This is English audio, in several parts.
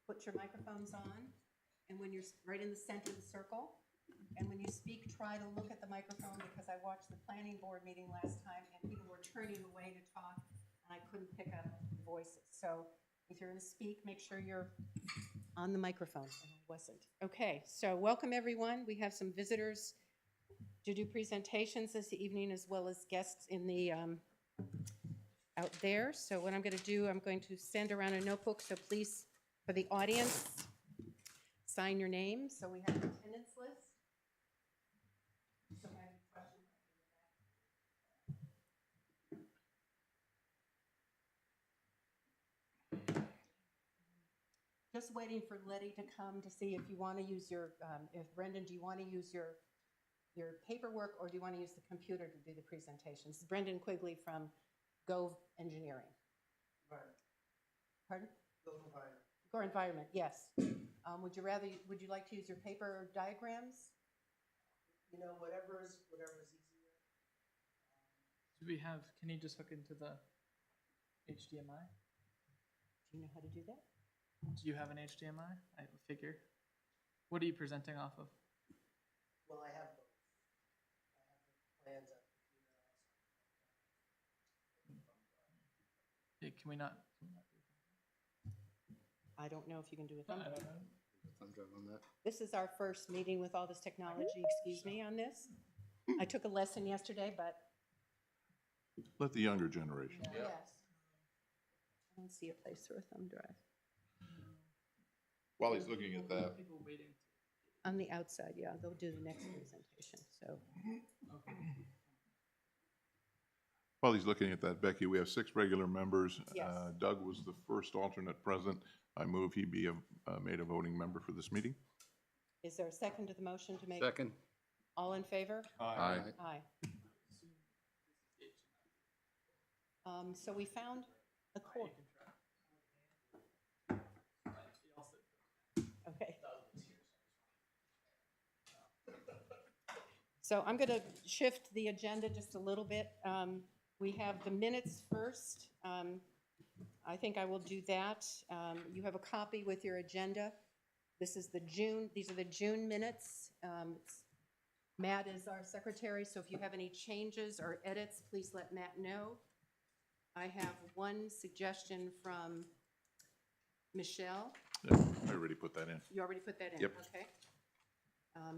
Put your microphones on, and when you're right in the center of the circle, and when you speak, try to look at the microphone, because I watched the planning board meeting last time, and people were turning away to talk, and I couldn't pick up voices. So if you're going to speak, make sure you're on the microphone, and I wasn't. Okay, so welcome everyone. We have some visitors to do presentations this evening, as well as guests in the out there. So what I'm going to do, I'm going to send around a notebook, so please, for the audience, sign your name. So we have an attendance list. So I have a question. Just waiting for Letty to come to see if you want to use your, if Brendan, do you want to use your paperwork, or do you want to use the computer to do the presentations? Brendan Quigley from Gov Engineering. Environment. Pardon? Gov Environment. Or Environment, yes. Would you like to use your paper diagrams? You know, whatever's easier. Do we have, can you just hook into the HDMI? Do you know how to do that? Do you have an HDMI? I figure. What are you presenting off of? Well, I have both. I have the plans on computer also. Yeah, can we not? I don't know if you can do a I thumb don't drive. know. Thumb drive on that. This is our first meeting with all this technology, excuse me, on this. I took a lesson yesterday, but Let the younger generation. yes. I don't see a place for a thumb drive. While he's looking at that, People waiting. On the outside, yeah, they'll do the next presentation, so. while he's looking at that, Becky, we have 6 regular members. Yes. Doug was the first alternate present. I move he be made a voting member for this meeting. Is there a second to the motion to make? Second. All in favor? Aye. Aye. So we found a court. Okay. So I'm going to shift the agenda just a little bit. We have the minutes first. I think I will do that. You have a copy with your agenda. These are the June minutes. Matt is our secretary, so if you have any changes or edits, please let Matt know. I have one suggestion from Michelle. Yeah, I already put that in. You already put that in? Yep. Okay.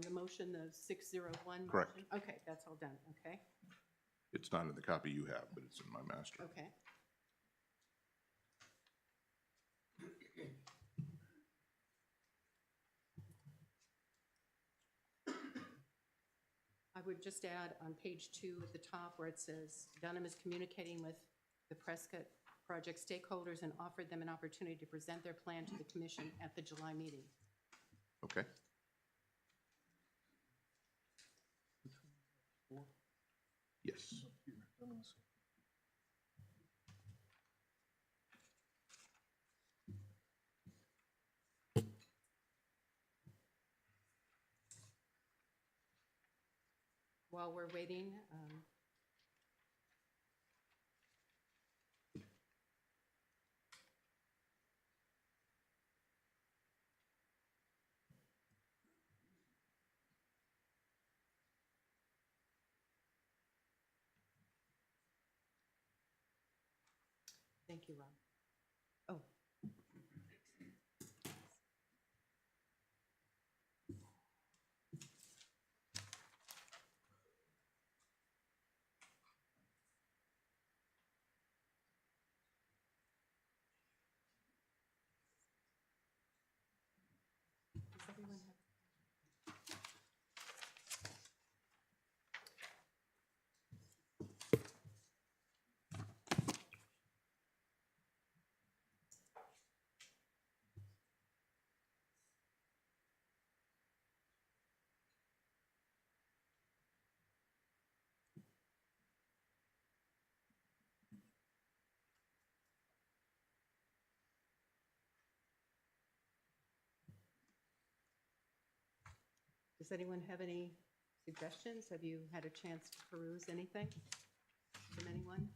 The motion, the 601 Correct. motion? Okay, that's all done, okay? It's not in the copy you have, but it's in my master. Okay. I would just add on page 2 at the top where it says Dunham is communicating with the Prescott project stakeholders and offered them an opportunity to present their plan to the commission at the July meeting. Okay. Yes. While we're waiting, thank you, Rob. Oh. Does everyone have? Does anyone have any suggestions? Have you had a chance to peruse anything from anyone?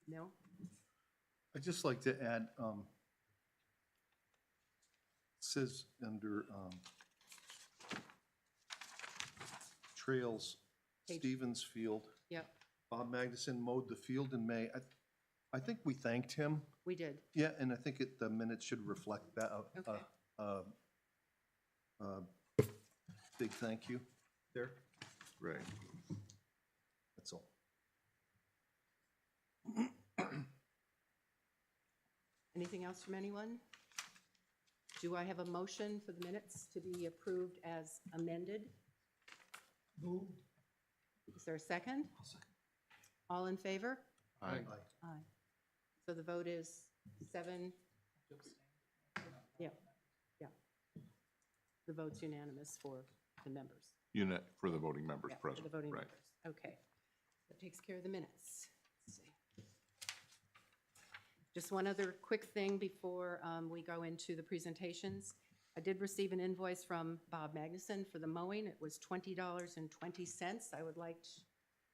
No? I'd just like to add, says under Trails, Page- Stevens Field, Yep, Bob Magnuson mowed the field in May. I think we thanked him. we did. Yeah, and I think the minutes should reflect that. Okay. Big thank you there. Right. That's all. Anything else from anyone? Do I have a motion for the minutes to be approved as amended? Moved. Is there a second? All in favor? Aye. Aye. So the vote is 7, yeah, yeah. The vote's unanimous for the members. Unit for the voting members Yeah, for present. the voting Right. members. Okay. That takes care of the minutes. Let's see. Just one other quick thing before we go into the presentations. I did receive an invoice from Bob Magnuson for the mowing. It was $20.20. I would like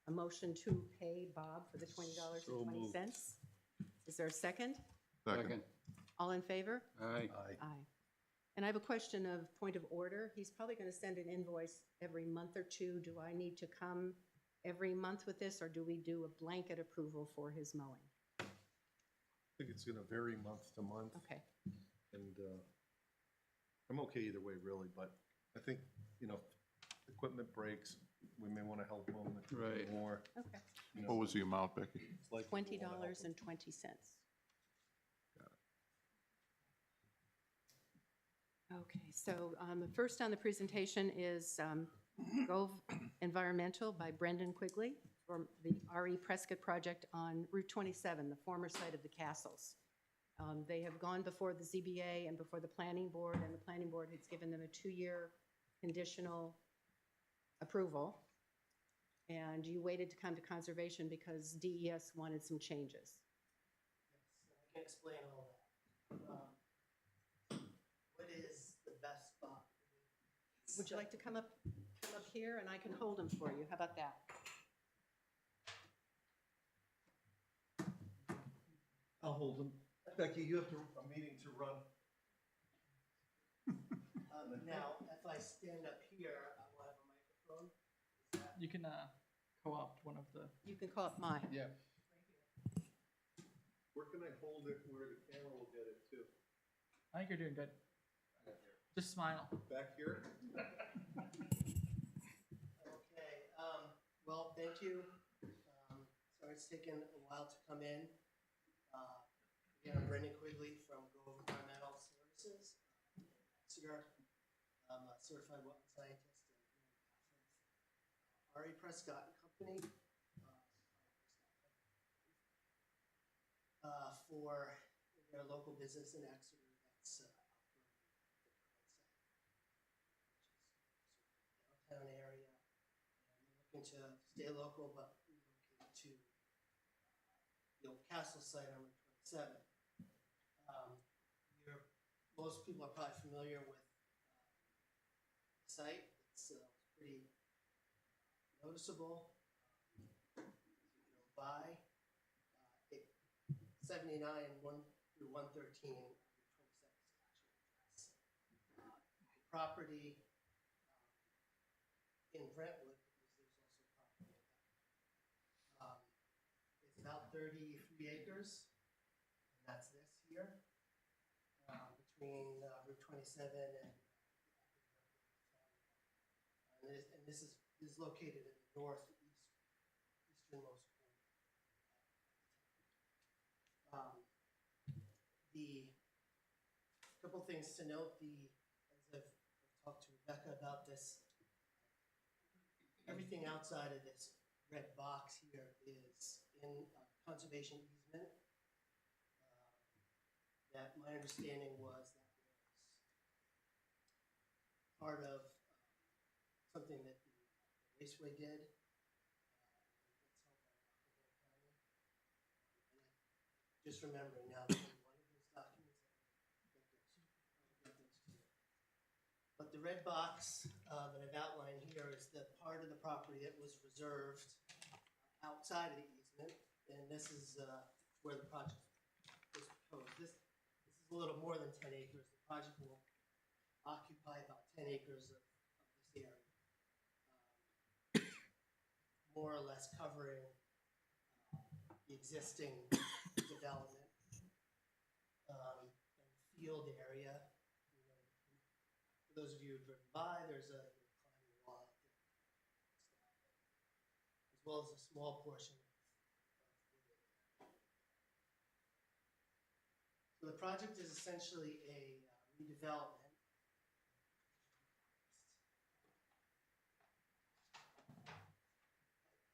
a motion to pay Bob for the $20.20. Is there a second? Second. All in favor? Aye. Aye. And I have a question of point of order. He's probably going to send an invoice every month or two. Do I need to come every month with this, or do we do a blanket approval for his mowing? I think it's gonna vary month to month, Okay, and I'm okay either way, really, but I think, equipment breaks, we may wanna help them Right. more. okay. What was the amount, Becky? It's like we wanna help 'em. $20.20. Okay, so first on the presentation is Gove Environmental by Brendan Quigley for the R.E. Prescott project on Route 27, the former site of the castles. They have gone before the ZBA and before the planning board, and the planning board has given them a 2-year conditional approval. And you waited to come to conservation because DES wanted some changes. Yes, I can explain all that. What is the best spot? Would you like to come up here and I can hold them for you? How about that? I'll hold them. Becky, you have a meeting to run. Now, if I stand up here, I will have a microphone. Is that You can co-opt one of the. You can call it mine. Yeah. Where can I hold it where the camera will get it too? I think you're doing good. Just smile. Back here? Okay, well, thank you. Sorry it's taken a while to come in. Again, I'm Brendan Quigley from Grove Environmental Services, Exeter. I'm a certified wetland scientist and R.E. Prescott and Company. For their local business in Exeter that's operating the downtown area. And they're looking to stay local, but the old castle site on Route 27. Most people are probably familiar with the site. It's pretty noticeable. If you drove by, 79 through 113 on Route 27 is the actual address. The property in Brentwood, because there's also property in that. It's about 33 acres, and that's this here, between Route 27 and this is located in the easternmost corner. The couple things to note, as I've talked to Rebecca about this, everything outside of this red box here is in conservation easement. That my understanding was that was part of something that the Raceway did. Just remembering now that one of those documents, I'll get those to you. But the red box that I've outlined here is the part of the property that was reserved outside of the easement, and this is where the project was proposed. This is a little more than 10 acres. The project will occupy about 10 acres of this area, more or less covering the existing development and field area. For those of you who've driven by, there's a climbing wall out there, as well as a small portion of wooded. So the project is essentially a redevelopment.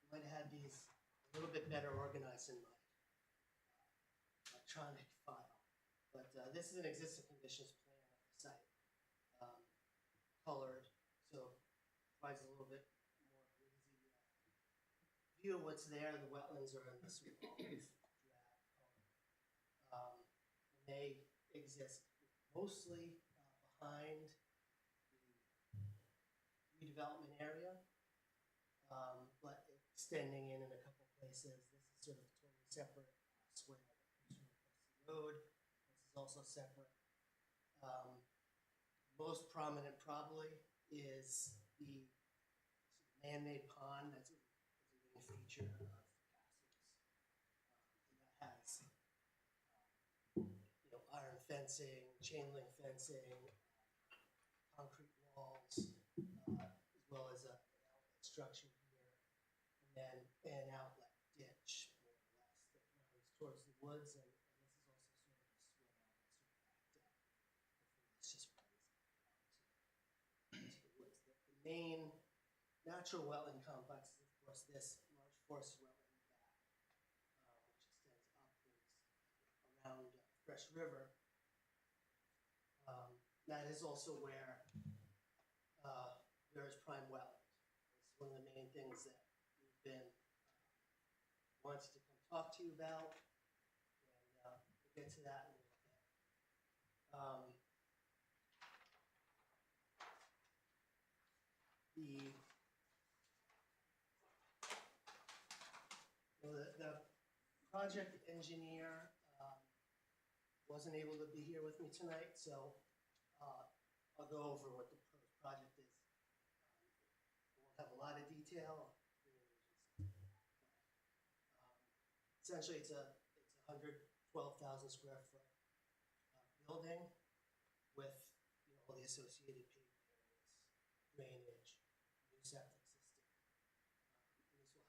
I might have had these a little bit better organized in my electronic file, but this is an existing conditions plan of the site, colored, so provides a little bit more of an easy view of what's there. The wetlands are in this sort of drab color. And they exist mostly behind the redevelopment area, but extending in a couple places. This is sort of a totally separate swale that comes from across the road. This is also separate. Most prominent probably is the man-made pond that's a main feature of the castles. And that has iron fencing, chain link fencing, concrete walls, as well as an outlet structure here, and then an outlet ditch, more or less, that runs towards the woods, and this is also sort of a swale that's sort of backed up before it's just runs out to the woods. The main natural wetland complex is, of course, this large forested wetland in the back, which extends upwards around Fresh River. That is also where there is prime wetland. It's one of the main things that we've been wanted to come talk to you about, and we'll get to that in a little bit. The project engineer wasn't able to be here with me tonight, so I'll go over what the proposed project is. I won't have a lot of detail. Essentially, it's a 112,000 square foot building with all the associated paved areas, drainage, new septic system. And this will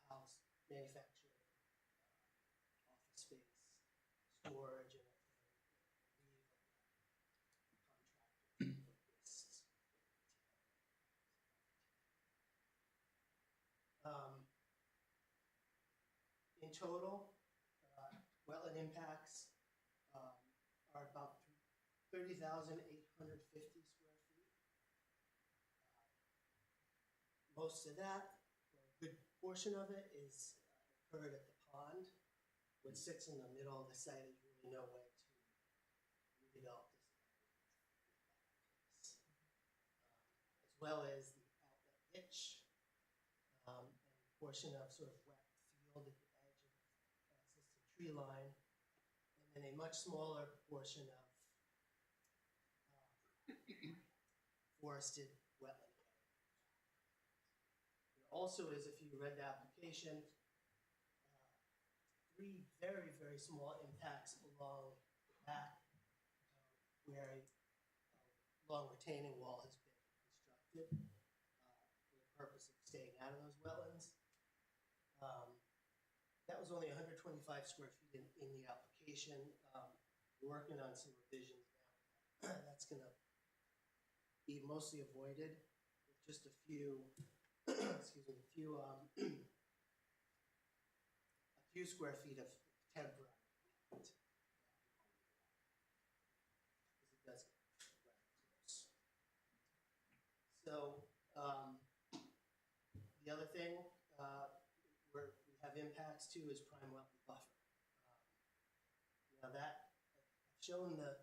house manufacturing, office space, storage, and in total, wetland impacts are about 30,850 square feet. Most of that, or a good portion of it, is occurred at the pond. what sits in the middle of the site is really no way to redevelop this area, as well as the outlet ditch, and a portion of sort of wet field at the edge of existing tree line, and then a much smaller portion of forested wetland area. There also is, if you read the application, three very, very small impacts along the back where a long retaining wall has been constructed for the purpose of staying out of those wetlands. That was only 125 square feet in the application. We're working on some revisions now. That's going to be mostly avoided with just a few, excuse me, a few square feet of temporary height. Because it does get rather close. So the other thing where we have impacts too is prime wetland buffer. Now that I've shown the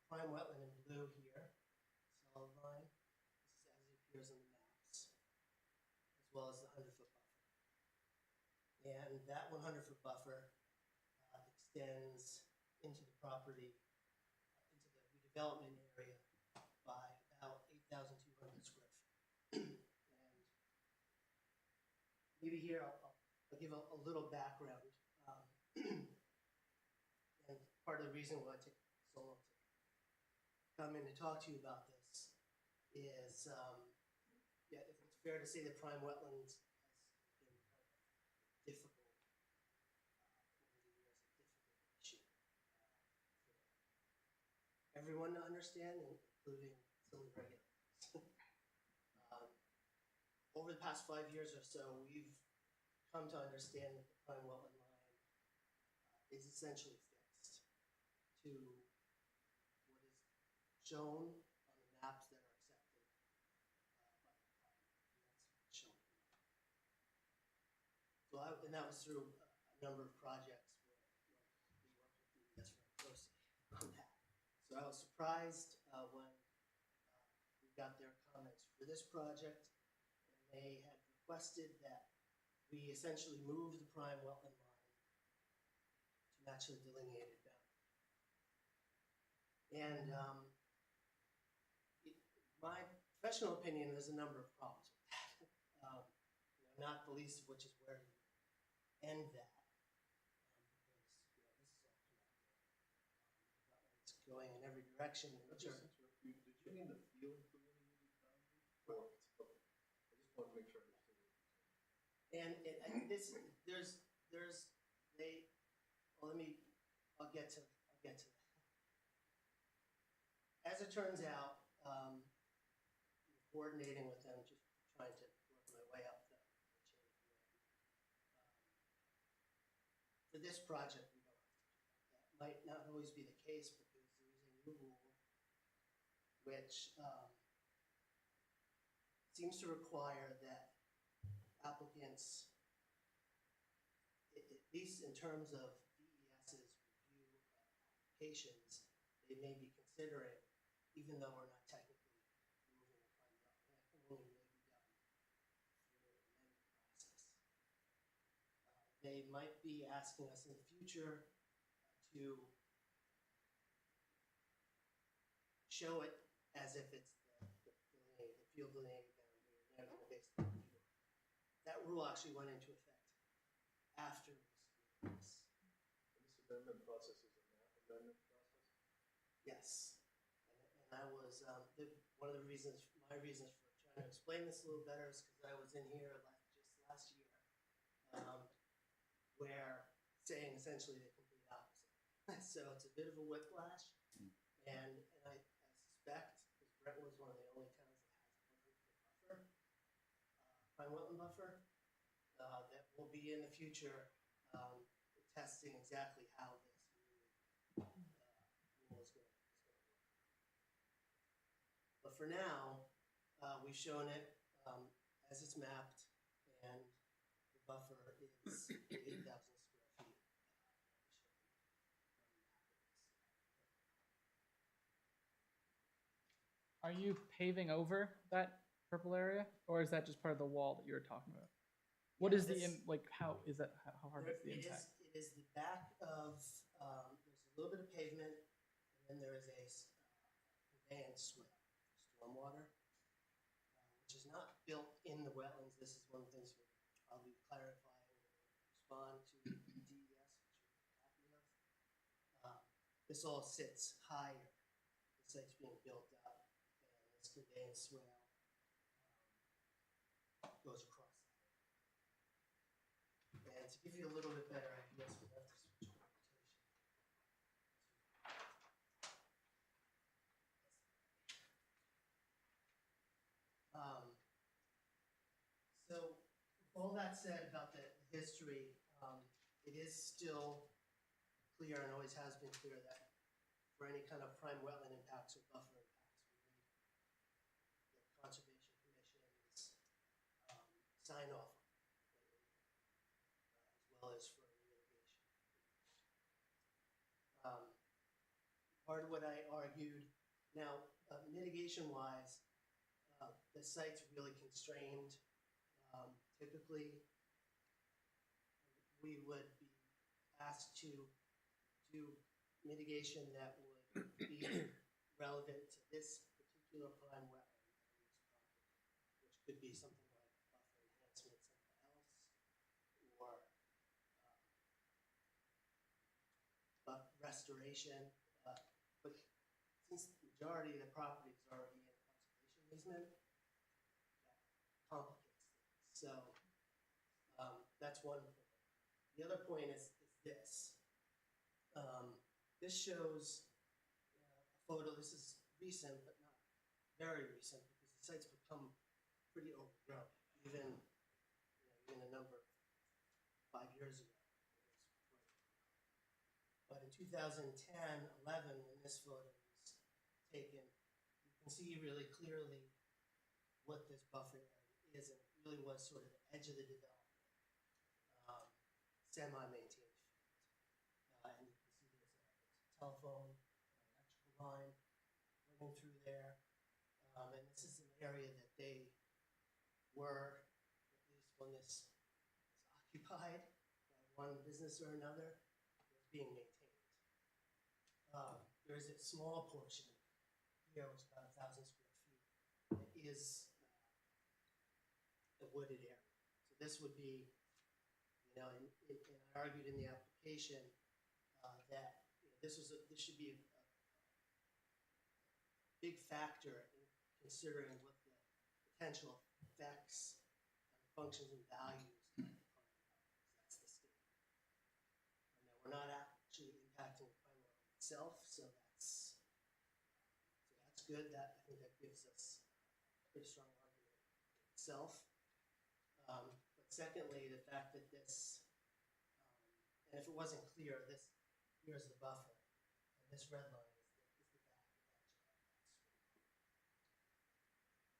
prime wetland in blue here, solid line. This is as it appears on the maps, as well as the 100-foot buffer. And that 100-foot buffer extends into the property, into the redevelopment area by about 8,200 square feet. And maybe here I'll give a little background. And part of the reason why I took so long to come in and talk to you about this is, yeah, if it's fair to say that prime wetlands has been kind of difficult over the years, a difficult issue for everyone to understand, including some of the regulators. Over the past 5 years or so, we've come to understand that the prime wetland line is essentially fixed to what is shown on the maps that are accepted by the department. And that's what's shown here. So and that was through a number of projects where we worked with DES very closely on that. So I was surprised when we got their comments for this project, and they had requested that we essentially move the prime wetland line to match the delineated boundary. And my professional opinion, there's a number of problems with that. Not the least of which is where you end that. Because this is all connected. It's going in every direction. Did you mean the field delineated boundary? Or, okay. I just want to make sure I understood what you're saying. And this, well, I'll get to that. As it turns out, coordinating with them, just trying to work my way up the chain of command. For this project, we don't have to do that. That might not always be the case because there is a new rule which seems to require that applicants, at least in terms of DES's review of applications, they may be considering, even though we're not technically moving a prime wetland, that can only really be done through an amendment process. They might be asking us in the future to show it as if it's the field delineated boundary, and they're going to basically review it. That rule actually went into effect after we submitted this. And this amendment process is a map amendment process? Yes. And I was, one of the reasons, my reasons for trying to explain this a little better is because I was in here just last year, where saying essentially the complete opposite. So it's a bit of a whiplash, and I suspect, because Brentwood is one of the only towns that has a 100-foot buffer, prime wetland buffer, that will be in the future testing exactly how this new rule is going to work. But for now, we've shown it as it's mapped, and the buffer is 8,000 square feet. Are you paving over that purple area, or is that just part of the wall that you were talking about? What Yeah, is the, this- like, how is that, how hard is the It impact? is the back of, there's a little bit of pavement, and then there is a conveyance swale, stormwater, which is not built in the wetlands. This is one of the things we'll probably clarify when we respond to DES, which we're happy of. This all sits higher. The site's being built up, and this conveyance swale goes across that area. And to give you a little bit better idea, so we have to switch orientation. So with all that said about the history, it is still clear and always has been clear that for any kind of prime wetland impacts or buffer impacts, we need the Conservation Commission's sign off on it, as well as for mitigation. Part of what I argued, now mitigation wise, the site's really constrained. Typically, we would be asked to do mitigation that would be relevant to this particular prime wetland on this property, which could be something like buffer enhancement somewhere else, or restoration. But since the majority of the property is already in a conservation easement, that complicates things. So that's one point. The other point is this. This shows a photo. This is recent, but not very recent, because the site's become pretty overgrown, even a number 5 years ago. But in 2010, 11, when this photo was taken, you can see really clearly what this buffer area is, and it really was sort of the edge of the development, semi-maintained field. And you can see there's a telephone, electrical line running through there. And this is an area that they were, at least when this was occupied by one business or another, was being maintained. There's a small portion here, which is about 1,000 square feet, that is a wooded area. So this would be, and I argued in the application that this should be a big factor in considering what the potential effects and functions and values of the prime wetlands. That's the state. Now, we're not actually impacting the prime wetland itself, so that's good. I think that gives us a pretty strong argument in itself. But secondly, the fact that this, and if it wasn't clear, here's the buffer, and this red line is the back edge of that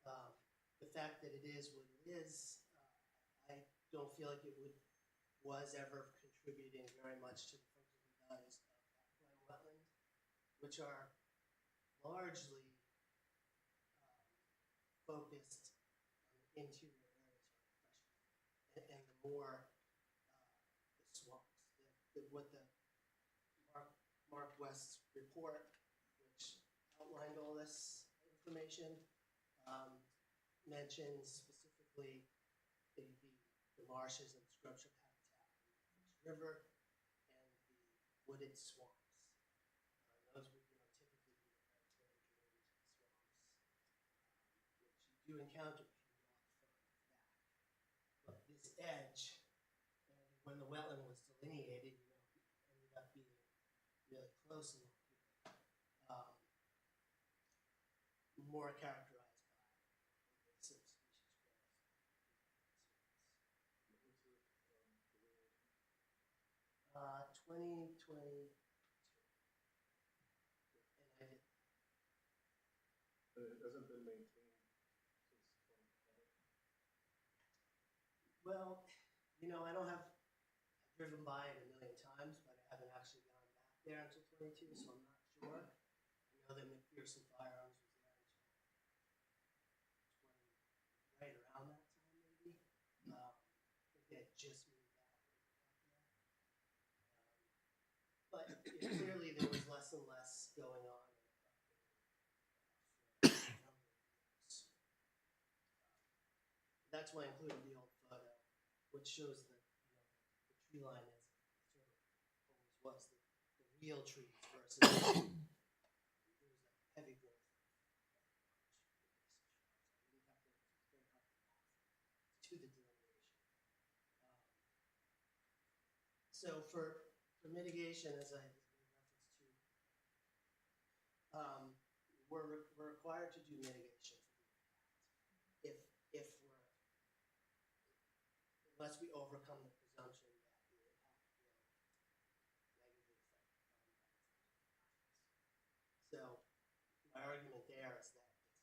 strip. The fact that it is what it is, I don't feel like it was ever contributing very much to the functions and values of that prime wetland, which are largely focused on the interior areas around the fresh water, and the more the swamps. What the Mark West's report, which outlined all this information, mentions specifically the marshes and structural habitat in the Fish River and the wooded swamps. Those would typically be the very drained swamps, which you do encounter if you walk further back. But this edge, and when the wetland was delineated, ended up being really close along here, more characterized by invasive species growth. 2022. And I did. But it hasn't been maintained since 2020. Well, I've driven by it a million times, but I haven't actually gone back there until 22, so I'm not sure. I know that McPherson Firearms was there until just moved out when we got there. But clearly there was less and less going on on the property for a number of years. That's why I included the old photo, which shows the tree line as it sort of always was, the real trees versus there was a heavy growth of invasive shrubs. I didn't have to, it's very hard to the delineation. So for mitigation, as I made reference to, we're required to do mitigation for the impact. If we're, unless we overcome the presumption that the impact will negatively affect the environment. So my argument there is that it's not,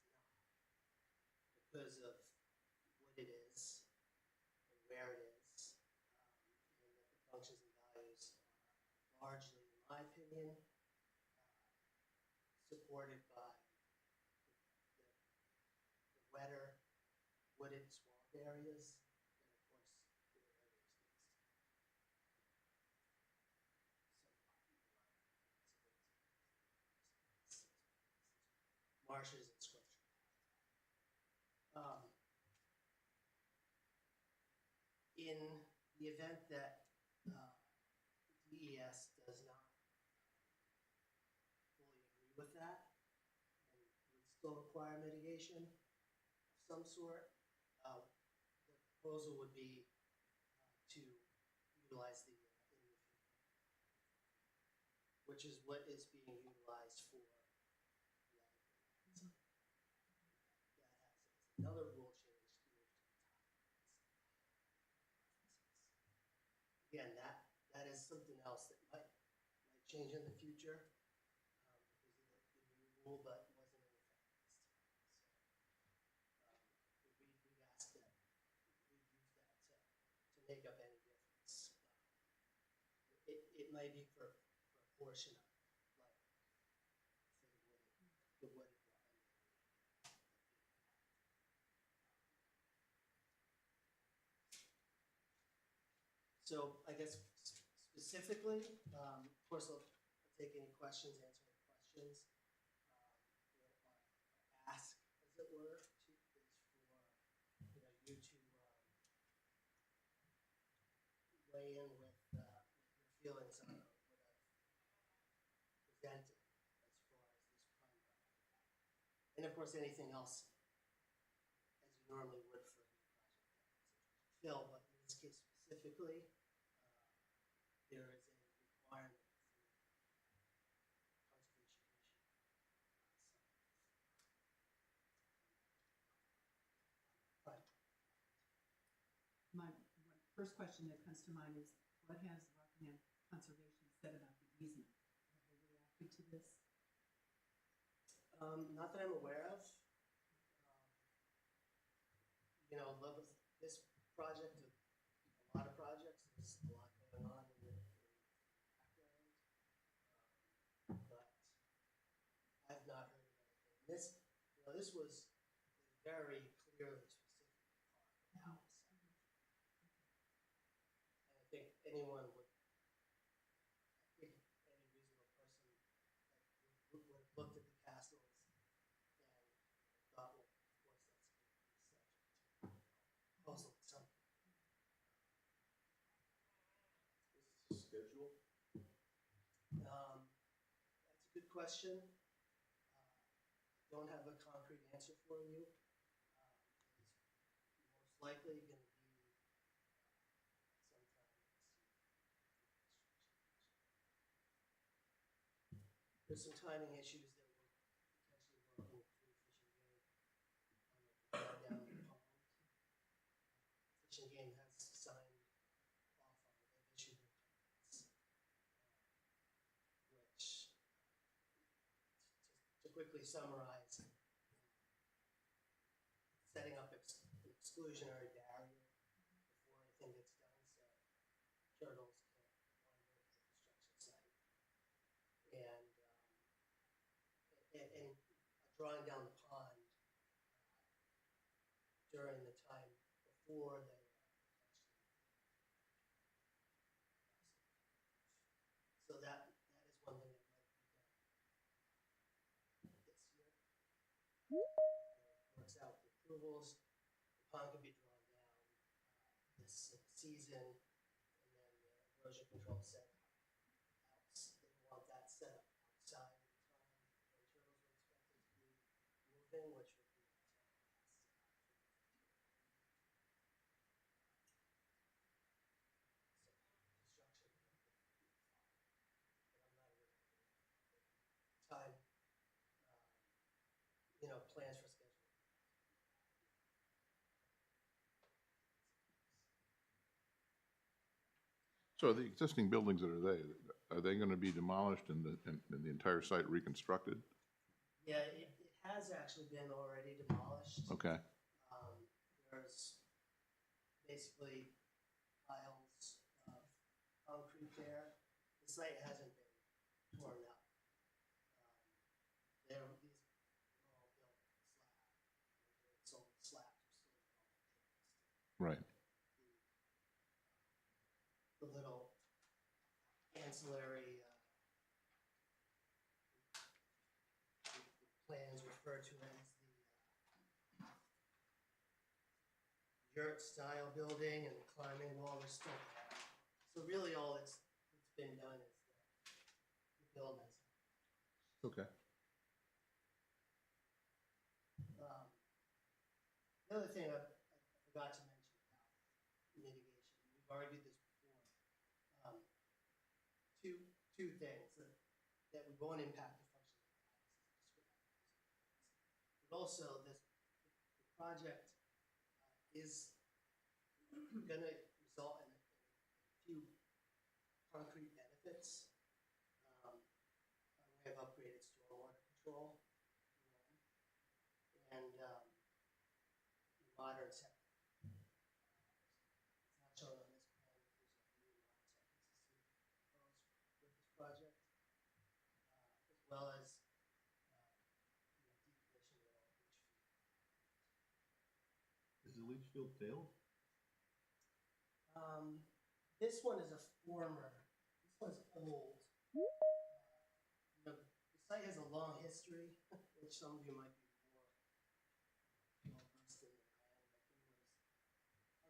because of what it is and where it is, and that the functions and values are largely, in my opinion, supported by the wetter wooded swamp areas, and of course the areas next to marshes and structural habitat. In the event that DES does not fully agree with that and would still require mitigation of some sort, the proposal would be to utilize the which is what is being utilized for the that has another rule change to move to the top. Again, that is something else that might change in the future because of the new rule, but wasn't in effect this time. So we'd ask that we use that to make up any difference. It might be for a portion of it, like say the wooded one. So I guess specifically, of course, I'll take any questions, answer any questions. Our ask, as it were, is for you to weigh in with your feelings on what I've presented as far as this primary. And of course, anything else, as you normally would for any project that is a fill, but in this case specifically, there is a requirement for Conservation Commission. Right. My first question that comes to mind is, what has Rockingham Conservation said about the easement? Have they reacted to this? Not that I'm aware of. This project, a lot of projects, there's a lot going on in the background. But I've not heard of anything. This was a very clearly specific part of the house. And I think any reasonable person would have looked at the castles and thought, well, of course that's going to be subject to proposal at some point. Is this a schedule? That's a good question. I don't have a concrete answer for you. It's most likely going to be sometime next year. There's some timing issues that we're potentially working through Fish and Game on the down the pond. Fish and Game has signed off on it. They've issued their permits, which, to quickly summarize, setting up an exclusionary barrier before anything gets done, so turtles can't wander into the construction site. And drawing down the pond during the time before they are approvals. The pond can be drawn down this season, and then the erosion control set they want that set up outside at the time when turtles are expected to be moving, which would be construction. But I'm not aware of time, plans for scheduling. So the existing buildings that are they going to be demolished and the entire site reconstructed? Yeah, it has actually been already demolished. Okay, There's basically piles of concrete there. The site hasn't been torn up. These were all built slab. Slabs are still right. the little ancillary the plans refer to it as the yurt style building and the climbing wall are still there. So really all that's been done is the buildings. Okay. The other thing I forgot to mention about mitigation, we've argued this before. Two things that we won't impact the function of the house, but also the project is going to result in a few concrete benefits. We have upgraded stormwater control, and modern septic. It's not shown on this plan, but there's a new modern septic system proposed with this project, as well as decommissioning all leach field. Is the leach field failed? This one is a former. This one's old. The site has a long history, which some of you might be more well versed in than I am.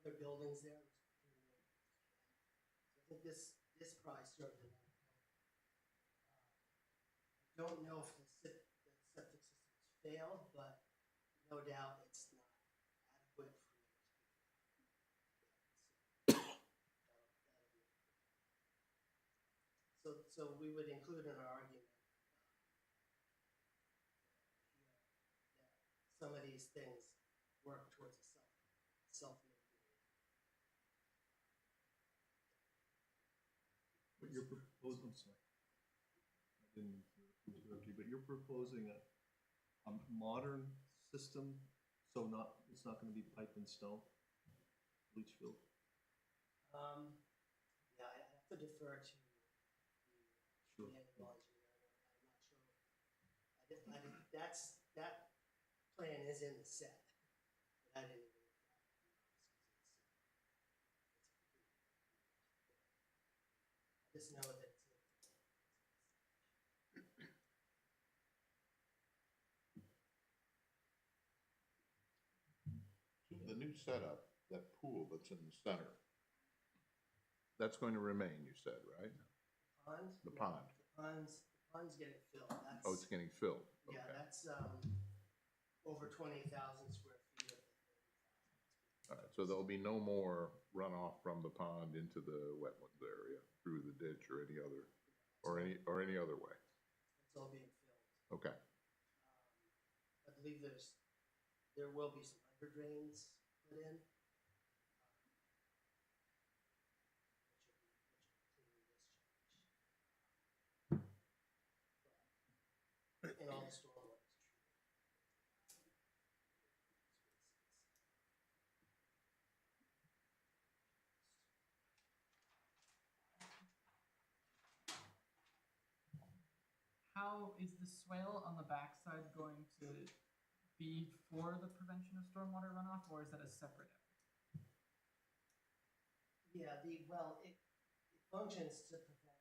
But there was other buildings there. So I think this probably served enough. I don't know if the septic system has failed, but no doubt it's not adequate for So we would include in our argument that some of these things work towards a self-mitigating. But you're proposing, I'm sorry, I didn't interrupt you, but you're proposing a modern system, so it's not gonna be pipe and stone, leach field? Yeah, I have to defer to Sure. the annual engineering. I'm not sure. That plan is in the set, but I didn't even look at it, to be honest, because I just know that it's The new setup, that pool that's in the center, that's going to remain, you said, right? pond. The No, pond. The pond's getting filled. That's, Oh, it's getting filled. yeah, Okay. that's over 20,000 square feet of the 30,000. All right, so there'll be no more runoff from the pond into the wetlands area through the ditch or any other way. It's all being filled. Okay. I believe there will be some under drains put in. And all the stormwater is treated. How is the swale on the backside going to be for the prevention of stormwater runoff, or is that a separate effort? Yeah, it functions to prevent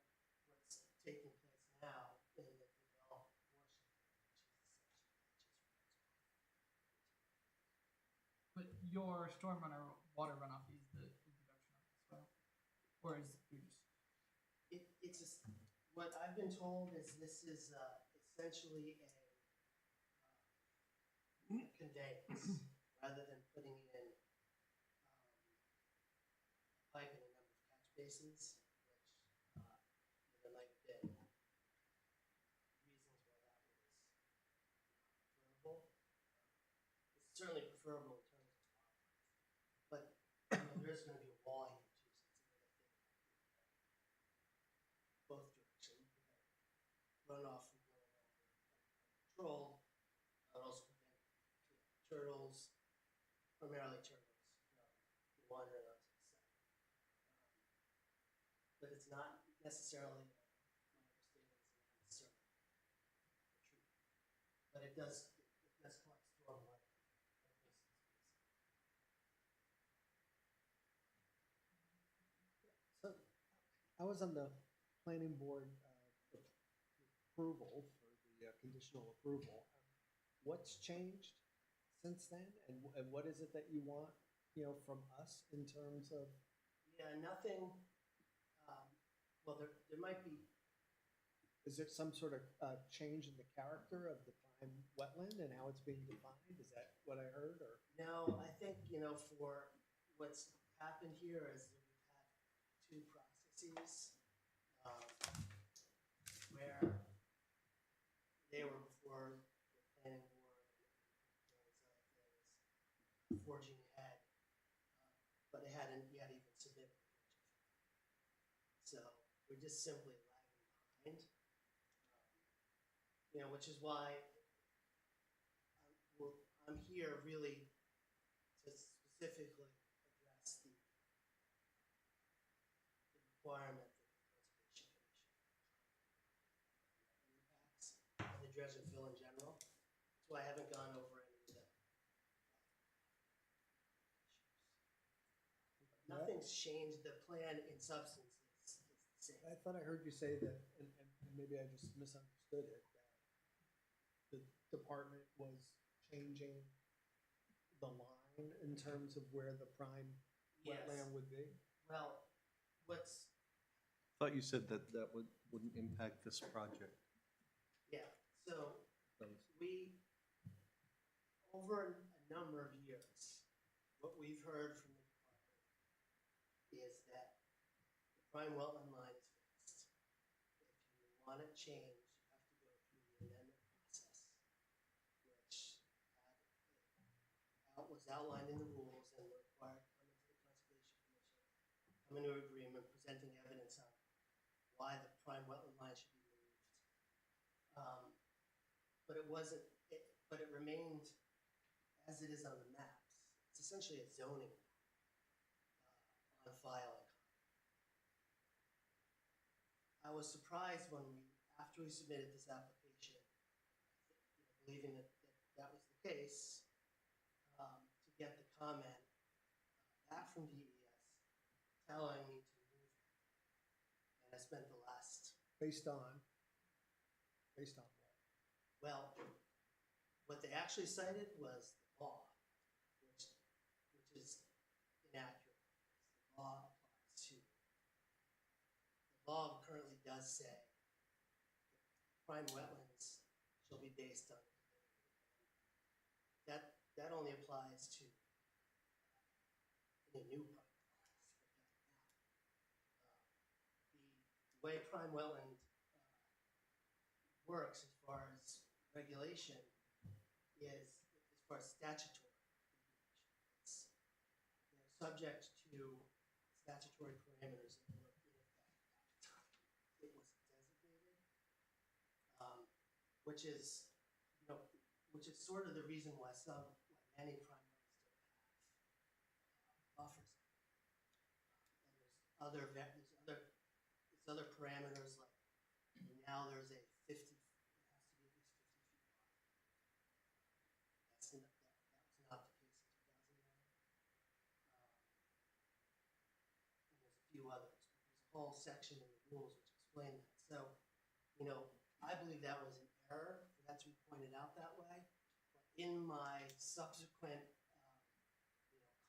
what's taking place now in the developed portion, which is essentially your storm water runoff is the introduction of the swale? Or is it just, It's a, what I've been told is this is essentially a conveyance rather than putting in pipe in a number of catch basins, which there might have been reasons why that was preferable. It's certainly preferable in terms of wildlife, but there is going to be a wall here too, so it's another thing both directions. Runoff from going over uncontrolled, but also prevent turtles, primarily turtles, from wandering onto the site. But it's not necessarily, my understanding is not necessarily a treatment. But it does collect stormwater. So I was on the planning board approval for the conditional approval. What's changed since then, and what is it that you want, from us in terms of? Yeah, nothing, well, there might be, Is there some sort of change in the character of the prime wetland and how it's being defined? Is that what I heard, or? no, I think, for what's happened here is that we've had two processes, where they were before the planning board and those other things, forging ahead, but they hadn't yet even submitted the bridge. So we're just simply lagging behind, which is why I'm here really to specifically address the requirement that the Conservation Commission impacts and the dredge and fill in general. That's why I haven't gone over any of the issues. Nothing's changed. The plan in substance is the same. I thought I heard you say that, and maybe I just misunderstood it, that the department was changing the line in terms of where the prime Yes. wetland would be? Well, what's, Thought you said that wouldn't impact this project. yeah, so we, over a number of years, what we've heard from the department is that the prime wetland line is fixed. If you want it changed, you have to go through the amendment process, which was outlined in the rules and were required to come into the Conservation Commission, come into agreement, presenting evidence on why the prime wetland line should be removed. But it wasn't, but it remained as it is on the maps. It's essentially a zoning map on file. I was surprised when after we submitted this application, believing that was the case, to get the comment back from DES telling me to move it. And I spent the last, Based on what? well, what they actually cited was the law, which is inaccurate. The law applies to, the law currently does say prime wetlands shall be based on, that only applies to any new prime wetlands. The way prime wetland works as far as regulation is, as far as statutory regulation, it's subject to statutory parameters that were in effect at the time it was designated, which is sort of the reason why many prime wetlands don't have buffers. And there's other parameters, like now there's a 50, it has to be at least 50 feet wide. That was not the case in 2009. And there's a few others. There's a whole section in the rules which explain that. So, I believe that was an error for that to be pointed out that way. But in my subsequent,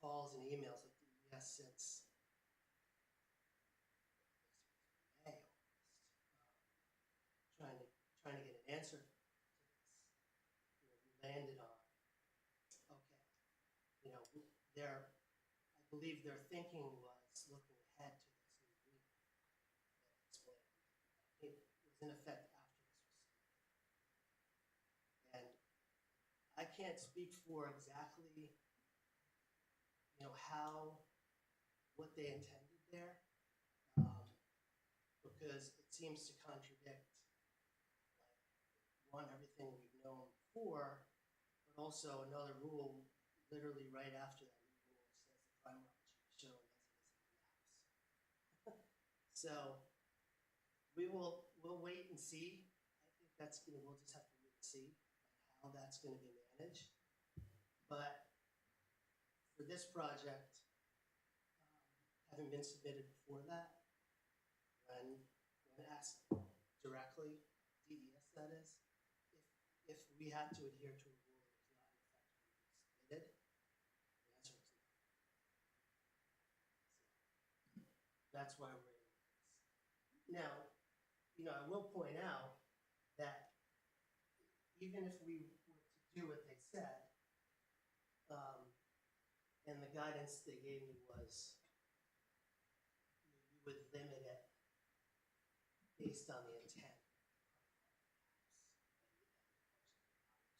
calls and emails with DES since May almost, trying to get an answer to this. We landed on, okay, I believe their thinking was looking ahead to this new agreement that explained. It was in effect after this was submitted. And I can't speak for exactly, what they intended there, because it seems to contradict, everything we've known before, but also another rule, literally right after that new rule, says the prime lot should be shown as it is in the maps. So we'll wait and see. I think we'll just have to wait and see how that's gonna be managed. But for this project, having been submitted before that, when asked directly, DES that is, if we had to adhere to a rule that was not in effect when we submitted, the answer was no. So that's why we're in this. Now, I will point out that even if we were to do what they said, and the guidance they gave me was you would limit it based on the intent.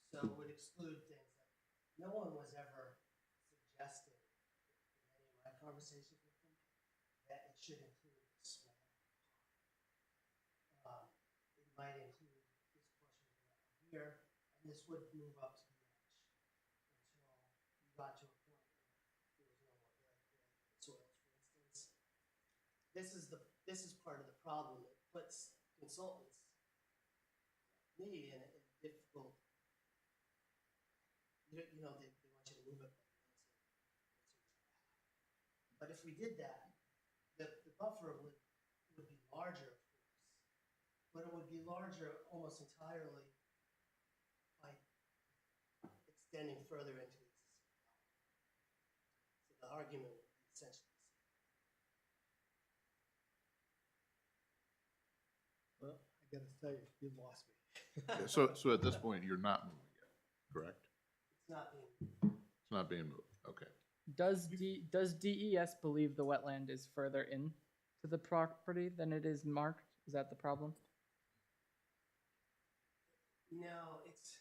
So it would exclude things that no one was ever suggesting in any of my conversations with them that it should include this small pond. It might include this portion of the wetland here, and this would move up to the edge until you got to a point where there was no more irrigated soils, for instance. This is part of the problem. It puts consultants, me, in a difficult. They want you to move it once a year and a half. But if we did that, the buffer would be larger, of course, but it would be larger almost entirely by extending further into the existing development. So the argument would be essentially the same. Well, I gotta tell you, you lost me. So at this point, you're not moving yet, correct? It's not being It's not being moved, okay. Does DES believe the wetland is further in to the property than it is marked? Is that the problem? No, it's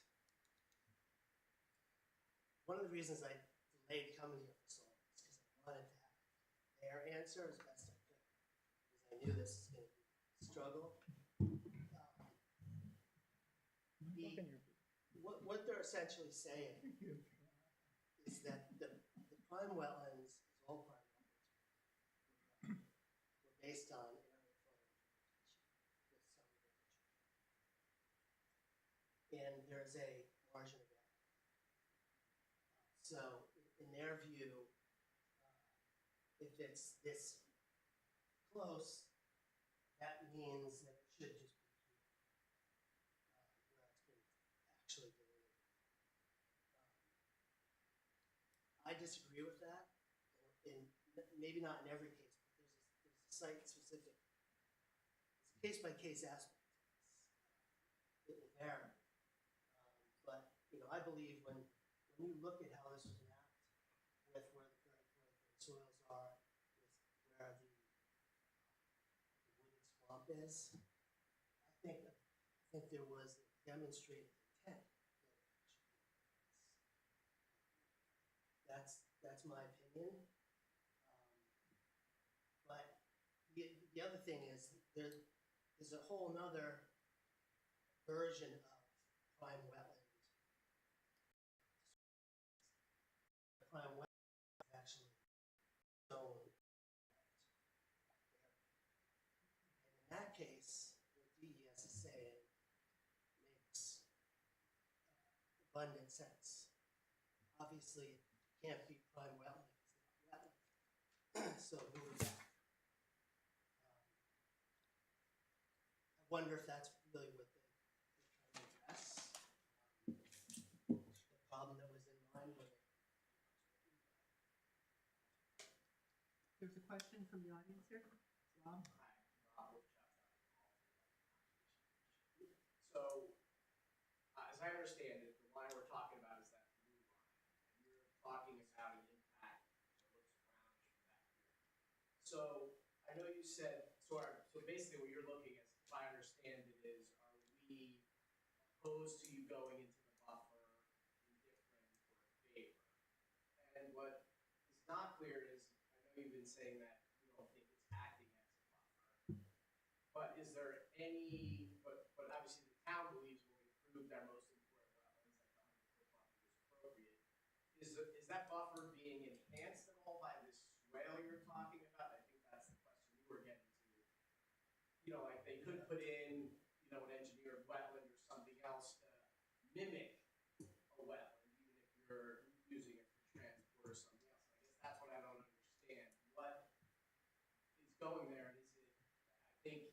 one of the reasons I delayed coming here for so long is because I wanted to have their answer as best I could, because I knew this is going to be a struggle. What they're essentially saying is that the prime wetlands, is all prime wetlands, were based on area flood implementation with some irrigation. And there's a margin of error. So in their view, if it's this close, that means that it should just be here, where it's been actually delineated. I disagree with that, and maybe not in every case, but there's a site-specific, it's a case-by-case aspect to this. It will vary. But I believe when you look at how this was mapped with where the current soils are, with where the wooded swamp is, I think there was a demonstrated intent that it should be this. That's my opinion. But the other thing is there's a whole nother version of prime wetland. The prime wetland is actually shown. And in that case, what DES is saying makes abundant sense. Obviously, it can't be prime wetland if it's not wetland. So moving back. I wonder if that's really what they're trying to address. The problem that was in mind when they There's a question from the audience here. Rob? So, as I understand it, the line we're talking about is that blue line. And you're talking about an impact that looks brownish from back here. So, I know you said, so basically what you're looking at, if I understand it, is are we opposed to you going into the buffer, indifferent, or in favor? And what is not clear is, I know you've been saying that you don't think it's acting as a buffer, but is there any, but obviously the town believes when we approved our most important wetlands, that the 100-foot buffer was appropriate. Is that buffer being enhanced at all by this swale you're talking about? I think that's the question you were getting to. You know, like they could put in, you know, an engineered wetland or something else to mimic a wetland, even if you're using it for transport or something else. I guess that's what I don't understand. What is going there? And is it, I think,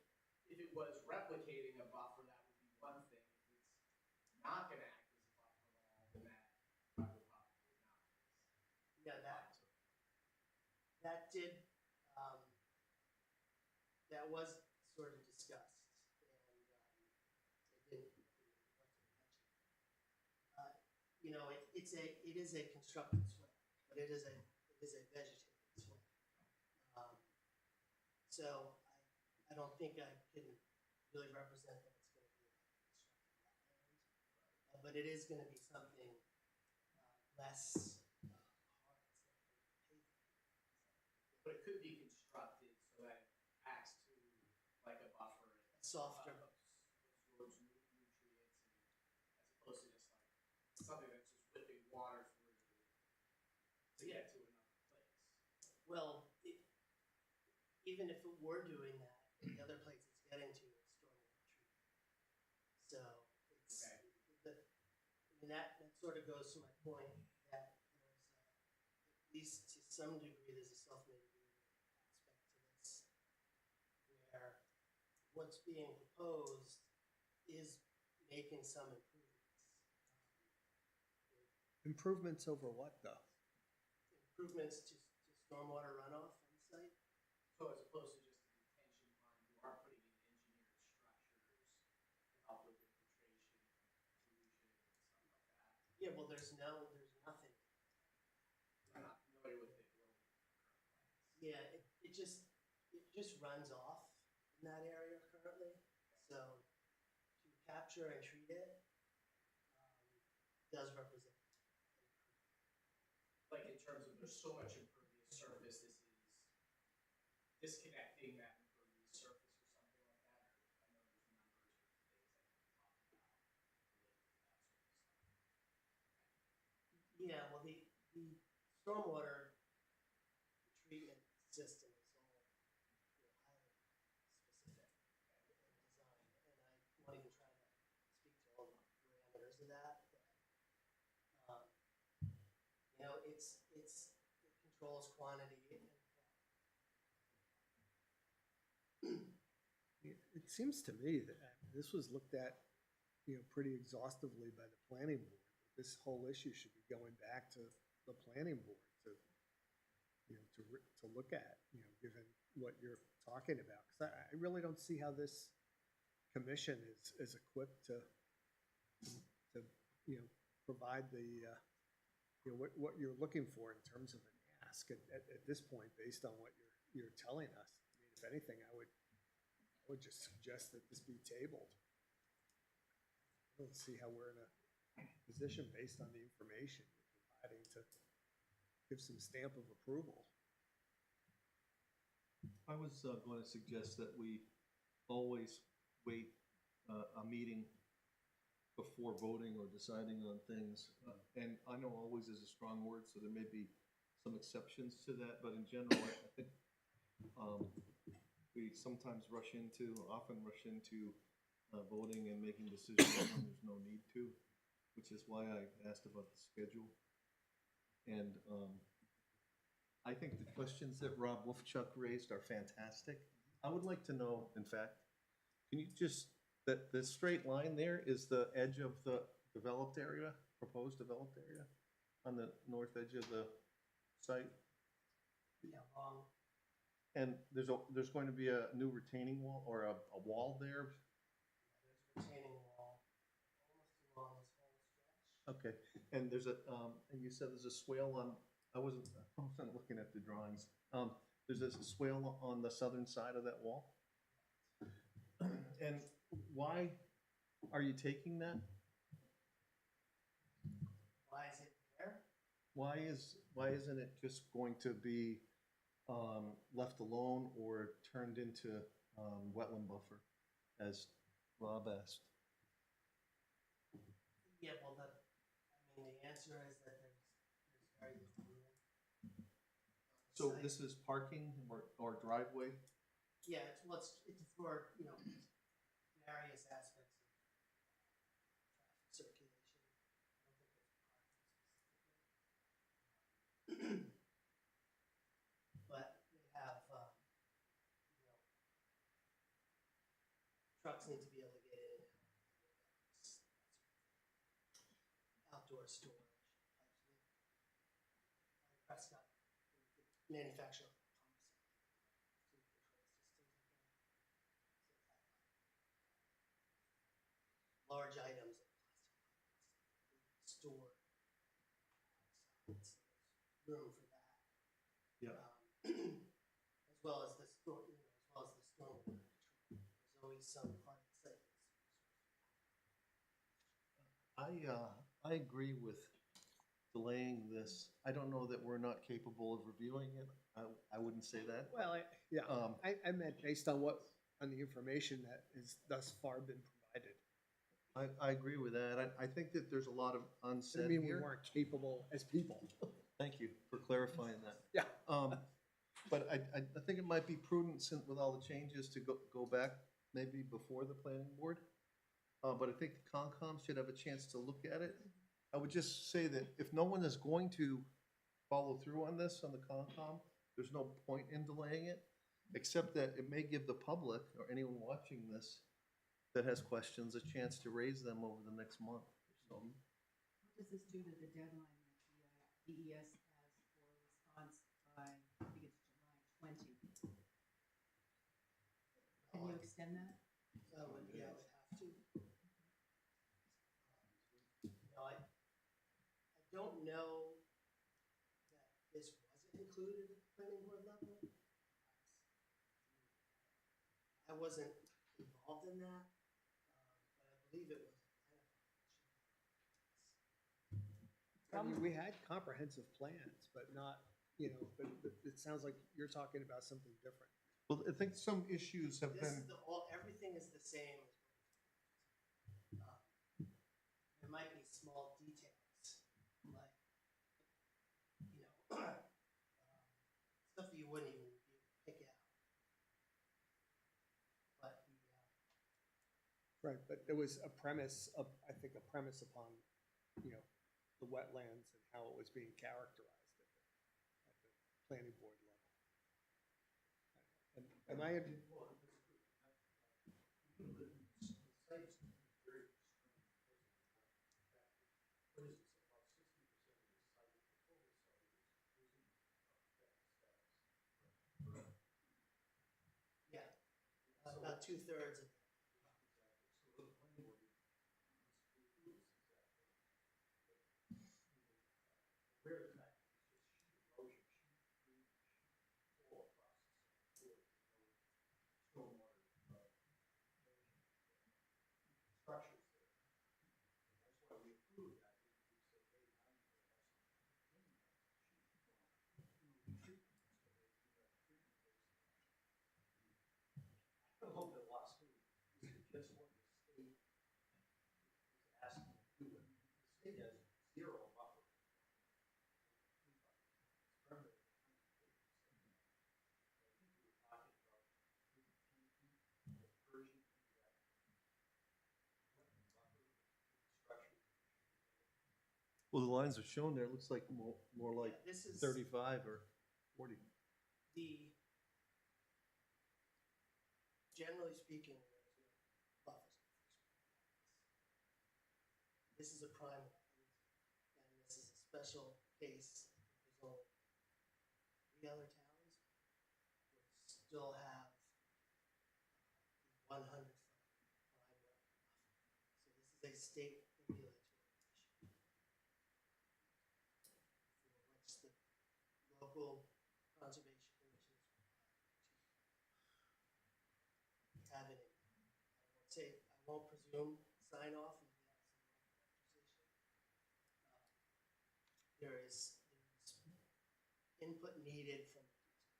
if it was replicating a buffer, that would be one thing. If it's not going to act as a buffer at all, then that I would probably not. Yeah, that did, that was sort of discussed, and it didn't really much of mention. You know, it is a constructed swale, but it is a vegetated swale. So I don't think I can really represent that it's going to be like a constructed wetland, but it is going to be something less hard. It's not going to be paved. But it could be constructed so that it acts to like a buffer. Softer. Absorbs nutrients, and as opposed to just like something that's just whipping water through to get to another place. Well, even if it were doing that, the other place it's getting to is stormwater treatment. So it's, Okay. I mean, that sort of goes to my point that there's at least to some degree, there's a self-mitigating aspect to this, where what's being proposed is making some improvements. Improvements over what, though? Improvements to stormwater runoff on the site. So as opposed to just a detention pond, you are putting in engineered structures to help with infiltration, pollution, and stuff like that. Yeah, well, there's nothing. I'm not familiar with it. Yeah, it just runs off in that area currently. So to capture and treat it does represent. Like in terms of there's so much impervious surface, this is disconnecting that impervious surface or something like that. Or I know there's numbers or things that you can talk about related to that sort of stuff. Yeah, well, the stormwater treatment system is all highly specific and designed, and I won't even try to speak to all the parameters of that. But, you know, it controls quantity and It seems to me that this was looked at, pretty exhaustively by the planning board. This whole issue should be going back to the planning board to look at, given what you're talking about. Because I really don't see how this commission is equipped to provide the, what you're looking for in terms of an ask at this point, based on what you're telling us. I mean, if anything, I would just suggest that this be tabled. I don't see how we're in a position based on the information you're providing to give some stamp of approval. I was going to suggest that we always wait a meeting before voting or deciding on things. And I know always is a strong word, so there may be some exceptions to that, but in general, I think we sometimes often rush into voting and making decisions when there's no need to, which is why I asked about the schedule. And I think the questions that Rob Wolfchuk raised are fantastic. I would like to know, in fact, can you just, that the straight line there is the edge of the developed area, proposed developed area, on the north edge of the site? yeah, And there's going to be a new retaining wall or a wall there? There's a retaining wall almost along this whole stretch. Okay, and there's a, and you said there's a swale on, I wasn't looking at the drawings. There's a swale on the southern side of that wall? And why are you taking that? Why is it there? Why isn't it just going to be left alone or turned into wetland buffer, as Rob asked? Yeah, well, the answer is that there's very little room. So this is parking or driveway? Yeah, it's for, various aspects of traffic circulation. I don't think there's parking specifically. But they have, trucks need to be able to get in and out. Outdoor storage. Prescott, manufacturer of pumps, food control systems like that. Large items of plastic stored outside, so there's room for that. Yeah. As well as the storm water control. There's always some part of the site that's I agree with delaying this. I don't know that we're not capable of reviewing it. I wouldn't say that. Well, I meant based on the information that is thus far been provided. I agree with that. I think that there's a lot of I unsaid mean, we here. weren't capable as people. Thank you for clarifying that. Yeah. But I think it might be prudent, since with all the changes, to go back maybe before the planning board. But I think the Concom should have a chance to look at it. I would just say that if no one is going to follow through on this, on the Concom, there's no point in delaying it, except that it may give the public or anyone watching this that has questions a chance to raise them over the next month or so. What does this do to the deadline that the DES has for response by, I think it's July 20? Can you extend that? I would have to. I don't know that this wasn't included at the planning board level. I wasn't involved in that, but I believe it was identified. I mean, we had comprehensive plans, but not, but it sounds like you're talking about something different. Well, I think some issues have This been. is everything is the same. There might be small details, like, stuff that you wouldn't even be able to pick out. But Right, but there was a premise I think a premise upon, the wetlands and how it was being characterized at the planning board level. And am I, yeah, about 2/3 of Well, the lines are shown there. It looks like more like this is 35 or 40. Generally speaking, there's no buffers. This is a prime wetland, and this is a special case. There's only 3 other towns with still have 100-foot prime wetland buffer. So this is a state regulatory issue for which the local conservation commission is required to have it in. I won't presume sign off until you have some position. There's input needed from the conservation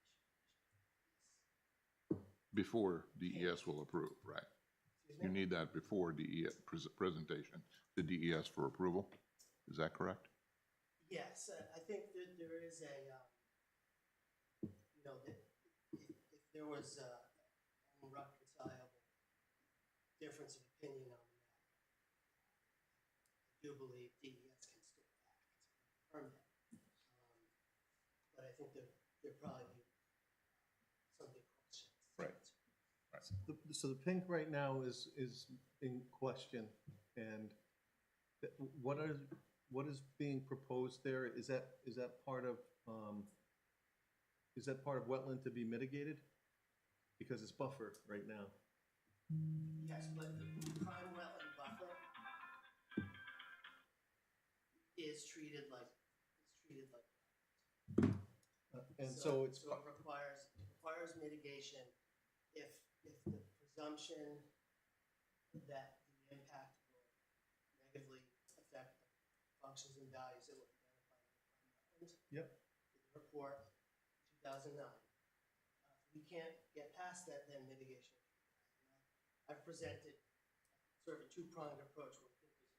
commission. Before DES will approve, right? Excuse You me? need that before DES presentation, the DES for approval. Is that correct? Yes, I think that there is a, that if there was a unreconcilable difference of opinion on the matter, I do believe DES can still act on the permit. But I think there'd probably be some big questions. Right. So the pink right now is in question, and what is being proposed there? Is that part of wetland to be mitigated? Because it's buffered right now. Yes, but the prime wetland buffer is treated like. And so it's, So it requires mitigation if the presumption that the impact will negatively affect the functions and values that were identified in the prime wetlands. Yep. In the report, 2009. If we can't get past that, then mitigation. I've presented sort of a two-pronged approach where I think there's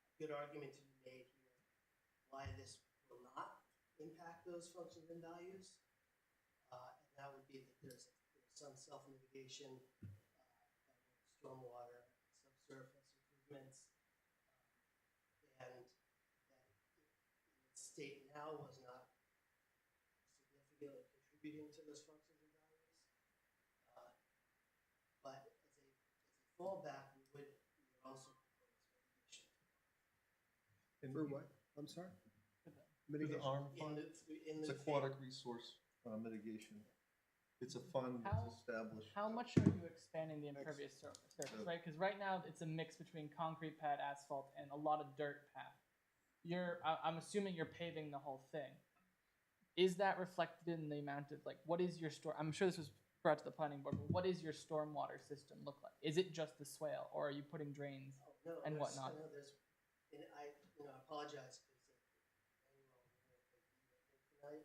a good argument to be made here why this will not impact those functions and values. And that would be that there's some self-mitigation, stormwater, subsurface improvements, and that the state now was not significantly contributing to those functions and values. But as a fallback, we would also propose mitigation. and For what? I'm sorry? through the ARM In fund, the it's aquatic resource mitigation. It's a fund How- that's established. How much are you expanding the impervious surface, right? Because right now it's a mix between concrete pad, asphalt, and a lot of dirt path. I'm assuming you're paving the whole thing. Is that reflected in the amount of, like, what is your I'm sure this was brought to the planning board, but what is your stormwater system look like? Is it just the swale, or are you putting drains? And whatnot. No, and I apologize because tonight,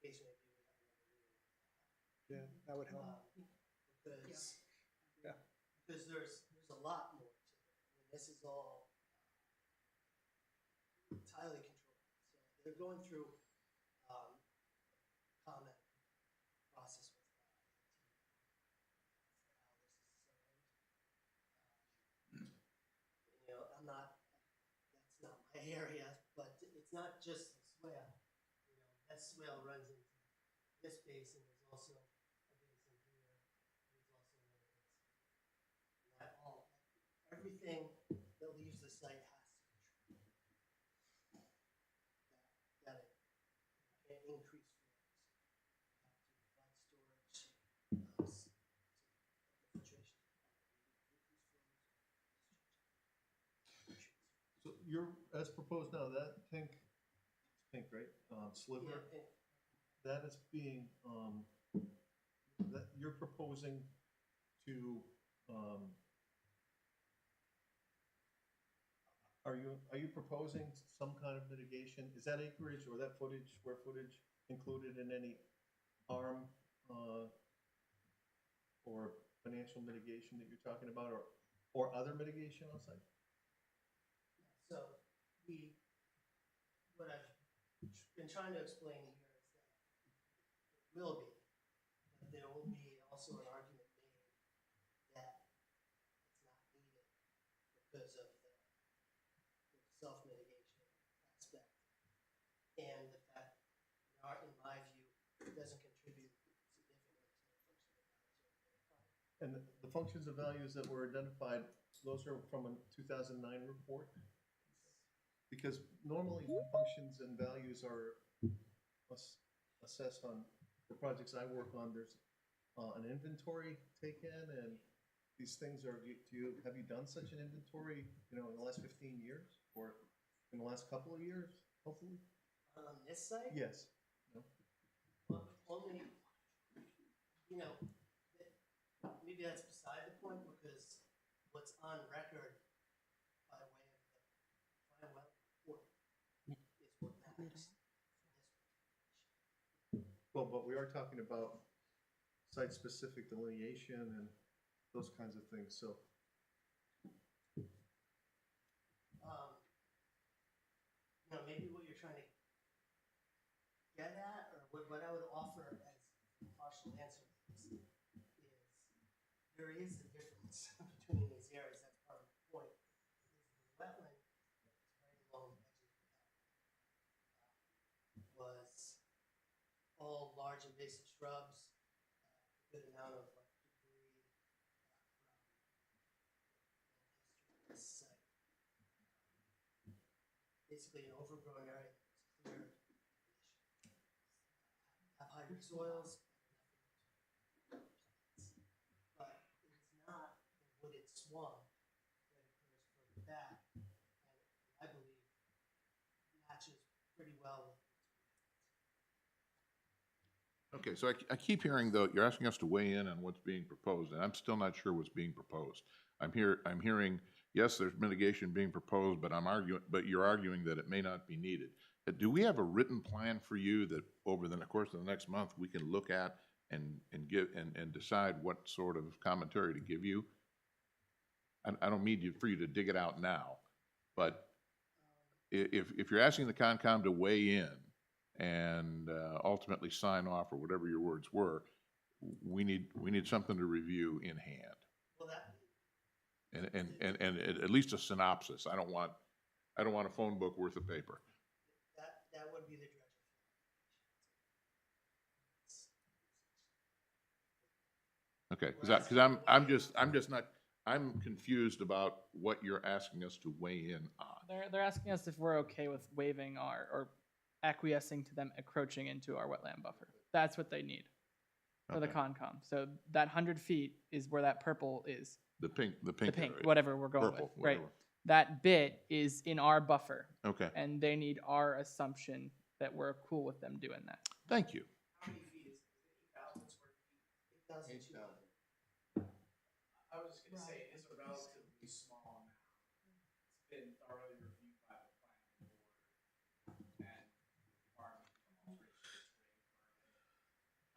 in case maybe we have another meeting. Yeah, that would help. Because Yeah. because there's a lot more to it. I mean, this is all entirely controlled. So they're going through comment process with how this is zoned. That's not my area, but it's not just the swale. That swale runs into this basin. There's also a basin here. There's also another basin. Everything that leaves the site has to be treated. That it can't increase flows. To provide storage, filtration. So you're, as proposed now, that pink, it's pink, right? Sliver, Yeah, that is being, that you're proposing to, are you proposing some kind of mitigation? Is that acreage or that footage, square footage included in any harm, or financial mitigation that you're talking about, or other mitigation on site? So what I've been trying to explain here is that it will be, but there will be also an argument made that it's not needed because of the self-mitigation aspect and the fact, in my view, it doesn't contribute significantly to the functional values. And the functions of values that were identified, those are from a 2009 report? Because normally when functions and values are assessed on the projects I work on, there's an inventory taken, and these things are, have you done such an inventory, in the last 15 years, or in the last couple of years, hopefully? On this site? Yes. No? Well, only, maybe that's beside the point, because what's on record by way of the final report is what matters. Well, but we are talking about site-specific delineation and those kinds of things, so. Maybe what you're trying to get at, or what I would offer as a partial answer to this is there is a difference between these areas. That's part of the point. Is the wetland right along the edge of the development was all large invasive shrubs, a good amount of debris from this site. Basically an overgrown area that was cleared. Have hydric soils, but it's not the wooded swamp that occurs further back, and I believe matches pretty well with. Okay, so I keep hearing, though, you're asking us to weigh in on what's being proposed, and I'm still not sure what's being proposed. I'm hearing, yes, there's mitigation being proposed, but you're arguing that it may not be needed. Do we have a written plan for you that over the course of the next month, we can look at and decide what sort of commentary to give you? I don't mean for you to dig it out now, but if you're asking the Concom to weigh in and ultimately sign off, or whatever your words were, we need something to review in hand. Well, that. And at least a synopsis. I don't want a phone book worth of paper. That would be the direction. Okay, because I'm just not, I'm confused about what you're asking us to weigh in on. They're asking us if we're okay with waiving or acquiescing to them encroaching into our wetland buffer. That's what they need for the Okay. Concom. So that 100 feet is where that purple is. The pink The pink, area. whatever we're going Purple, with, right? whatever. That bit is in our buffer, Okay, and they need our assumption that we're cool with them doing that. thank you. How many feet is it? 8,000 square feet? 8,200. I was just gonna say, it is a relatively small amount. It's been thoroughly reviewed by the planning board and department of alteration.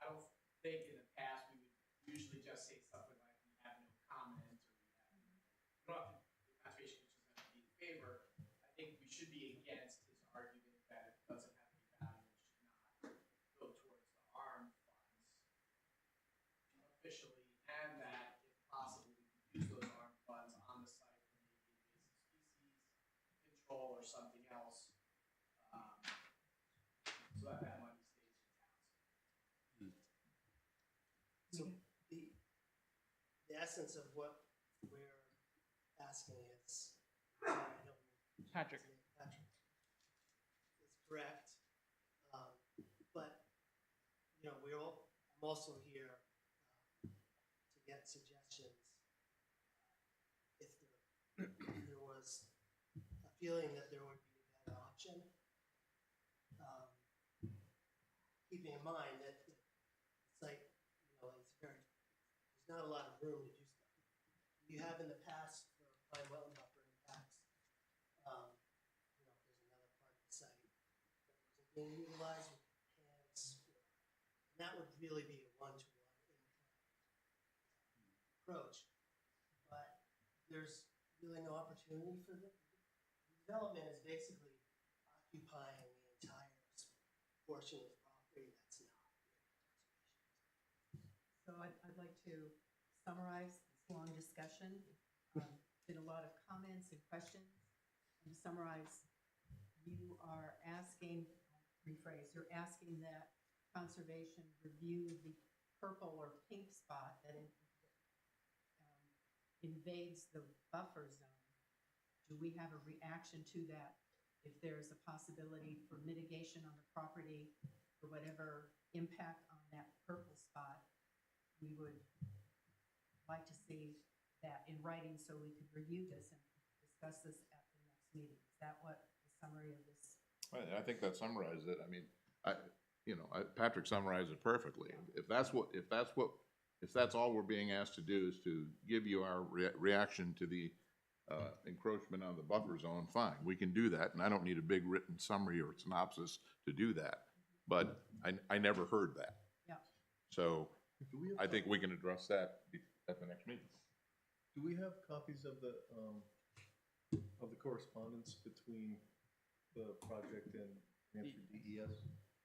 I don't think in the past we would usually just say something like, we have no comment, or we don't have to, the conservation commission doesn't have to be in favor. I think we should be against his argument that it doesn't have any value and should not go towards the ARM funds officially, and that if possible, we could use those ARM funds on the site for maybe invasive species control or something else, so that money stays in town. So the essence of what we're asking is, Patrick. is correct. But, I'm also here to get suggestions. If there was a feeling that there would be a better option, keeping in mind that it's like, there's not a lot of room to do stuff. You have in the past for prime wetland buffer impacts, there's another part of the site that wasn't being utilized with cans. And that would really be a one-to-one approach. But there's really no opportunity for the development is basically occupying the entire portion of the property that's not. So I'd like to summarize this long discussion. Been a lot of comments and questions. And to summarize, you are asking, rephrase, you're asking that conservation review the purple or pink spot that invades the buffer zone. Do we have a reaction to that? If there's a possibility for mitigation on the property, for whatever impact on that purple spot, we would like to see that in writing so we could review this and discuss this at the next meeting. Is that what the summary of this? I think that summarized it. I mean, Patrick summarized it perfectly. If that's all we're being asked to do is to give you our reaction to the encroachment on the buffer zone, fine, we can do that, and I don't need a big written summary or synopsis to do that. But I never heard that. Yeah. So Do we have I think we can address that at the next meeting. Do we have copies of the correspondence between the project and Hampshire DES?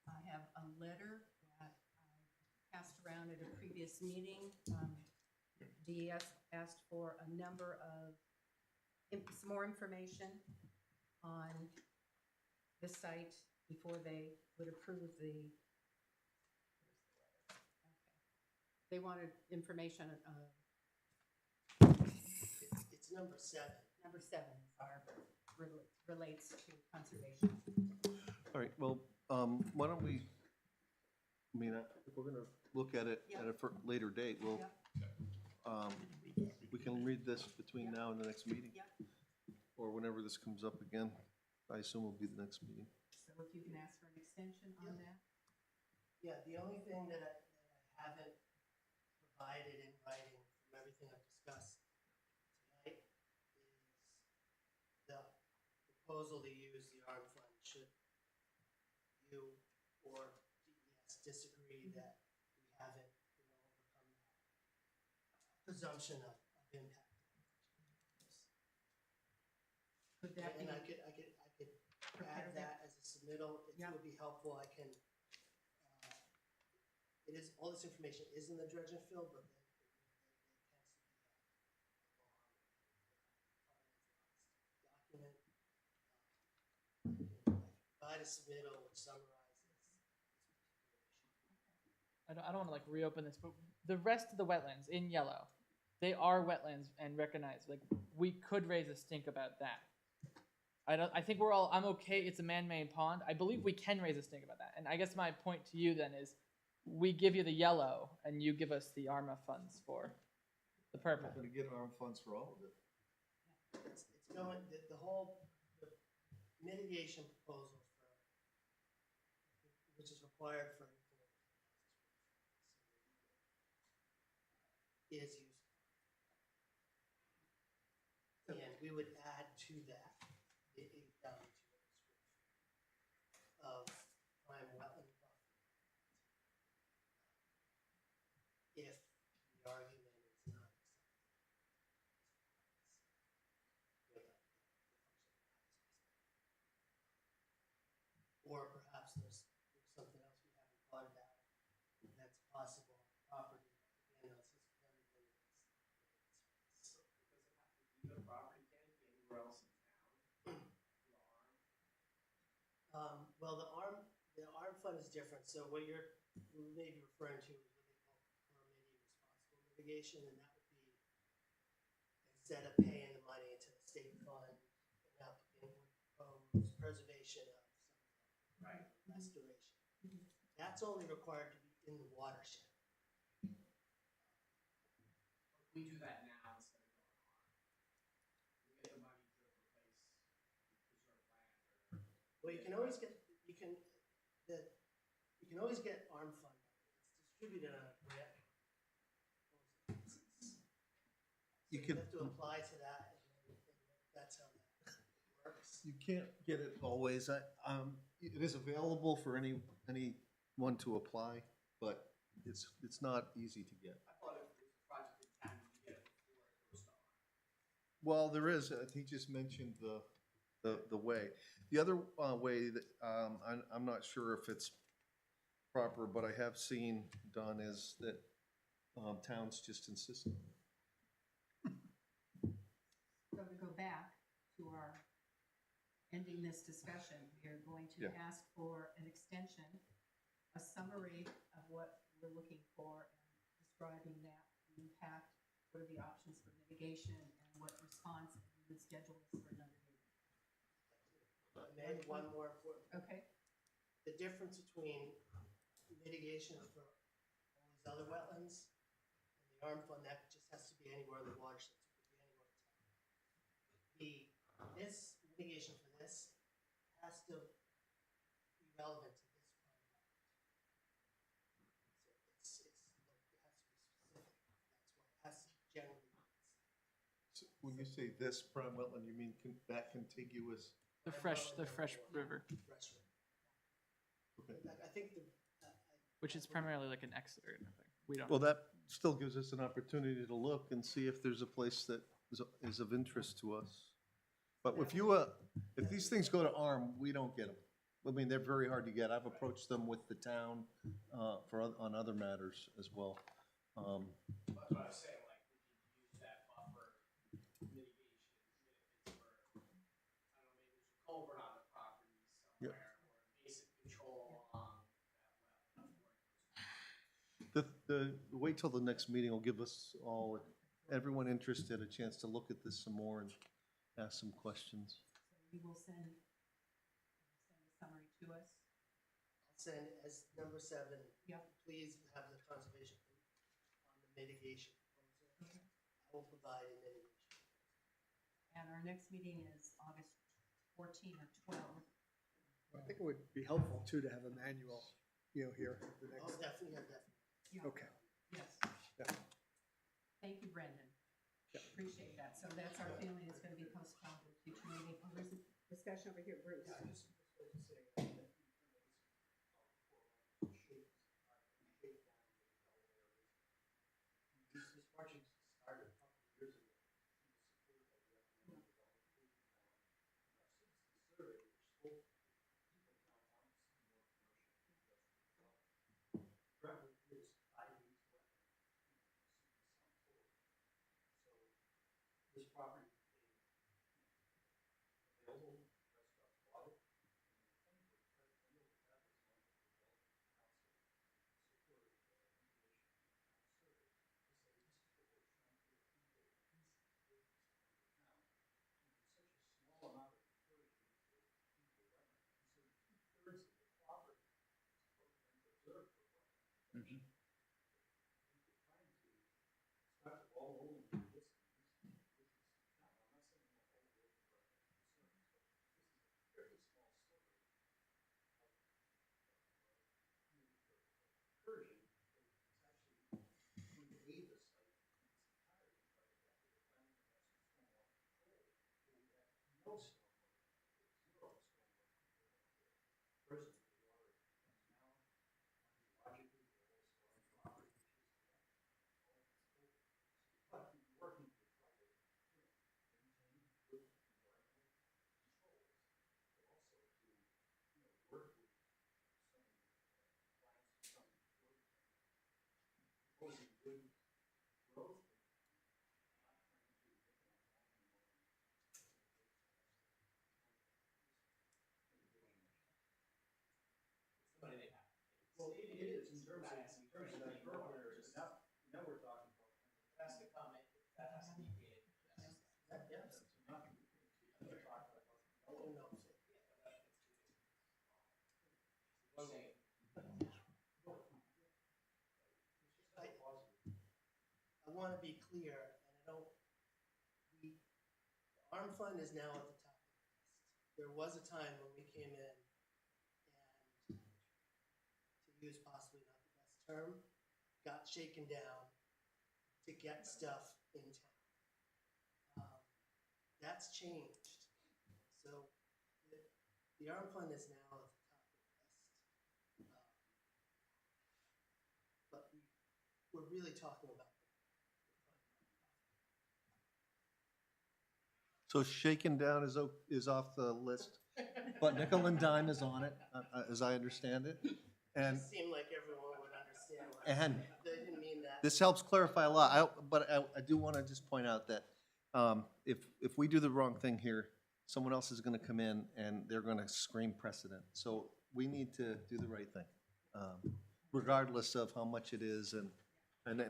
I have a letter that I passed around at a previous meeting. DES asked for a number of, some more information on the site before they would approve the, they wanted information, It's number 7. number 7 relates to conservation. All right, well, why don't we, I mean, if we're gonna look at it at a later date, we'll, we can read this between now and the next meeting. Yeah. Or whenever this comes up again, I assume will be the next meeting. So if you can ask for an extension on that? Yeah, the only thing that I haven't provided in writing from everything I've discussed tonight is the proposal to use the ARM fund should you or DES disagree that we haven't, overcome that presumption of impact. Could that be? And I could add that as a submittal. It Yeah. would be helpful. I can, it is, all this information is in the dredge and fill, but then it tends to be a long document. Provide a submittal which summarizes this particular issue. I don't want to like reopen this, but the rest of the wetlands in yellow, they are wetlands and recognized. Like we could raise a stink about that. I think I'm okay. It's a man-made pond. I believe we can raise a stink about that. And I guess my point to you then is, we give you the yellow and you give us the ARMA funds for the purple. We're gonna get ARM funds for all of it. It's going, the whole, the mitigation proposal for, which is required for anything is useful. And we would add to that the 8,200 square feet of prime wetland buffer. If the argument is not accepted. Or perhaps there's something else we haven't thought about that's possible on the property. Again, this is very limited. So does it have to be the property, can it be anywhere else in town? Well, the ARM fund is different, so what you may be referring to is what they call permitting responsible mitigation, and that would be, instead of paying the money into the state fund, an applicant would propose preservation of something, right, restoration. That's only required to be in the watershed. We do that now instead of going on. We get the money to replace preserved land or. Well, you can always get, always get ARM fund. It's distributed on a grant. You So can- have to apply to that, and that's how that works. You can't get it always. It is available for anyone to apply, but it's not easy to get. I thought if it was a project in town, you get it before it goes to ARM. Well, there is, he just mentioned the way. The other way that, I'm not sure if it's proper, but I have seen done is that towns just insist on it. So to go back to our ending this discussion, we are going to Yeah. ask for an extension, a summary of what we're looking for, and describing that, the impact, what are the options for mitigation, and what response, and we would schedule this for another meeting. Maybe one more important. Okay? The difference between mitigation for these other wetlands. And the arm fund, that just has to be anywhere in the watershed, so it could be anywhere in town. This mitigation for this has to be relevant to this prime wetland. So it has to be specific, that's why it has to generally be. So when you say this prime wetland, you mean that contiguous? The fresh river, Fresh river. Okay. I think which is primarily like an Exeter thing. We don't. Well, that still gives us an opportunity to look and see if there's a place that is of interest to us. But if these things go to ARM, we don't get them. I mean, they're very hard to get. I've approached them with the town on other matters as well. That's what I was saying, like, we could use that buffer mitigation, even if it's for, I don't know, maybe there's a culvert on the property Yep. somewhere, or invasive control along that well. Wait till the next meeting will give us all, everyone interested, a chance to look at this some more and ask some questions. So you will send a summary to us? I'll send as number 7. Yep. Please have the conservation on the mitigation proposal. Okay. I will provide a mitigation. And our next meeting is August 14 or 12. I think it would be helpful too to have a manual, here at the Oh, next. definitely. Yeah. Okay. Yes. Yeah. Thank you, Brendan. Yeah. Appreciate that. So that's our feeling, it's gonna be postponed to a future meeting. Oh, there's a discussion over here, Bruce. Yeah, I just was going to say that this project started a couple of years ago. Brentwood is 5 weeks wet. So this property became available, restaurants bought it. And the thing with that was one of the development council supported the mitigation survey to say this is what we're trying to get people in business in the town. And there's such a small amount of incursion for people wetland, considering 2/3 of the property is preserved for wetland. If you're trying to start the ball rolling with this, now, I'm not saying we'll all go for wetland concerns, but this is a very small sliver of incursion. It's actually going to aid the site in its entirety by the fact that we're planning to have some stormwater control. So we have no stormwater, zero stormwater control out there. Presently, the water comes down, logically, the whole storm property, which is all of it's open. So we've got to be working to try to, maintain good environmental controls, but also to, work with some clients who come forward proposing good growth, not trying to make it a long Somebody they have. Well, it is in terms of that purple area, but now we're talking about. It has to come in, that has to be gated. Yes. Not to be gated. Oh, no. I want to be clear, and I don't, the ARM fund is now at the top of the list. There was a time when we came in and, to use possibly not the best term, got shaken down to get stuff in town. That's changed. So the ARM fund is now at the top of the list. But we're really talking about. So shaken down is off the list, but nickel and dime is on it, as I understand it. And It seemed like everyone would understand what I And- said. They didn't mean that. this helps clarify a lot, but I do want to just point out that if we do the wrong thing here, someone else is going to come in and they're going to scream precedent. So we need to do the right thing, regardless of how much it is. And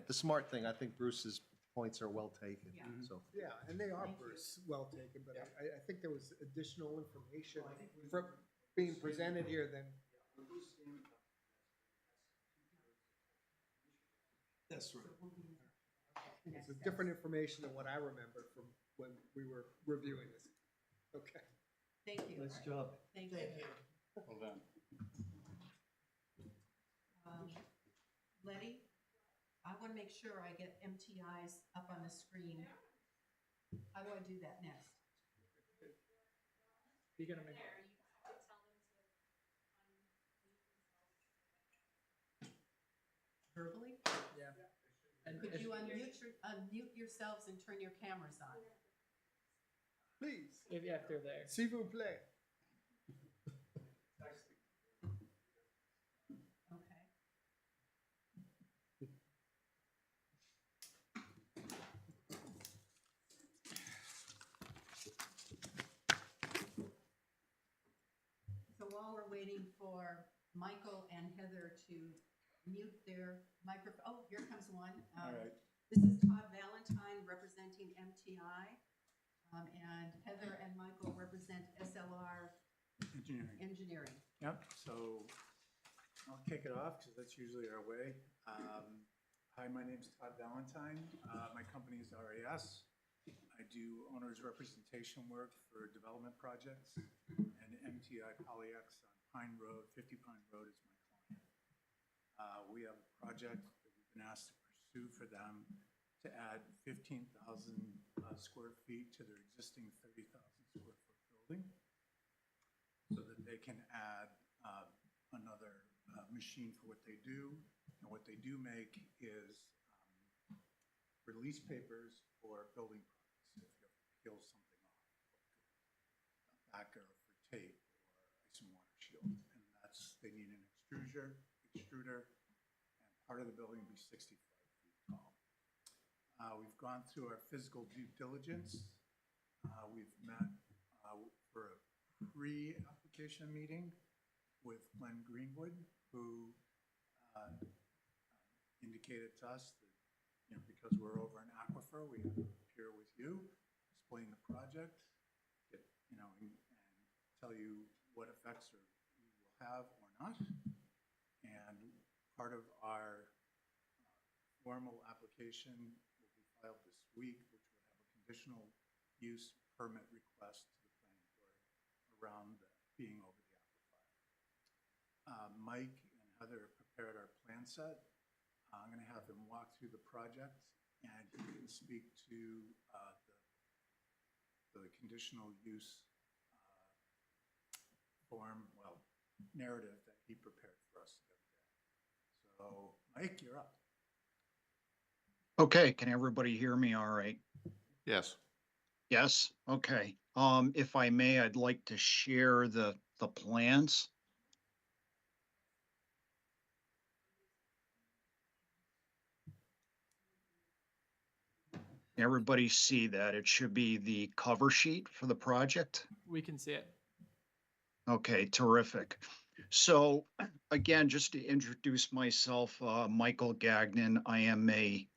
the smart thing, I think Bruce's points are well taken, Yeah. so. Yeah, and they are, Thank you. Bruce, well taken, but I think there was additional information from being presented here than, That's right. So we'll be the next It's steps. different information than what I remember from when we were reviewing this. Okay. Thank you. Nice job. Thank you. Thank you. Well done. Letty, I want to make sure I get MTIs up on the screen. How do I do that next? You're gonna make Verbally? yeah. And Could if- you unmute yourselves and turn your cameras on? Please, if they're there. s'il vous plaît. Okay. So while we're waiting for Michael and Heather to mute their microphone, oh, here comes one. All right. This is Todd Valentine representing MTI, and Heather and Michael represent SLR Engineering. Engineering. Yep, so I'll kick it off because that's usually our way. Hi, my name's Todd Valentine. My company is RAS. I do owner's representation work for development projects, and MTI Polyx on Pine Road, 50 Pine Road is my client. We have a project that we've been asked to pursue for them to add 15,000 square feet to their existing 30,000 square foot building, so that they can add another machine for what they do. And what they do make is release papers for building products. If you have to peel something off, like a backer for tape or ice and water shield. And that's, they need an extruder, and part of the building will be 65 feet tall. We've gone through our physical due diligence. We've met for a pre-application meeting with Glenn Greenwood, who indicated to us that, you know, because we're over an aquifer, we have to appear with you, explain the project, get, you know, and tell you what effects we will have or not. And part of our formal application will be filed this week, which will have a conditional use permit request to the planning board around being over the aquifer. Mike and Heather prepared our plan set. I'm going to have them walk through the project, and he can speak to the conditional use narrative that he prepared for us the other day. So, Mike, you're up. Okay, can everybody hear me all right? Yes. Yes, okay. If I may, I'd like to share the plans. Everybody see that? It should be the cover sheet for the project. We can see it. Okay, terrific. So again, just to introduce myself, Michael Gagnon, I am a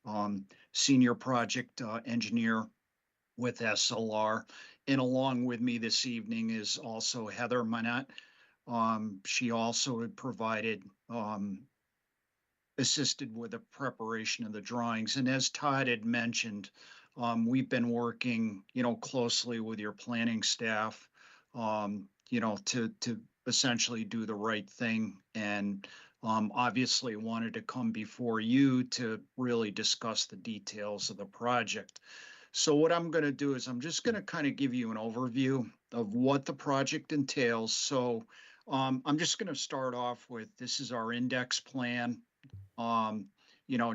senior project engineer with SLR. And along with me this evening is also Heather Manette. She also had provided, assisted with the preparation of the drawings. And as Todd had mentioned, we've been working, closely with your planning staff, to essentially do the right thing. And obviously wanted to come before you to really discuss the details of the project. So what I'm going to do is I'm just going to kind of give you an overview of what the project entails. So I'm just going to start off with, this is our index plan,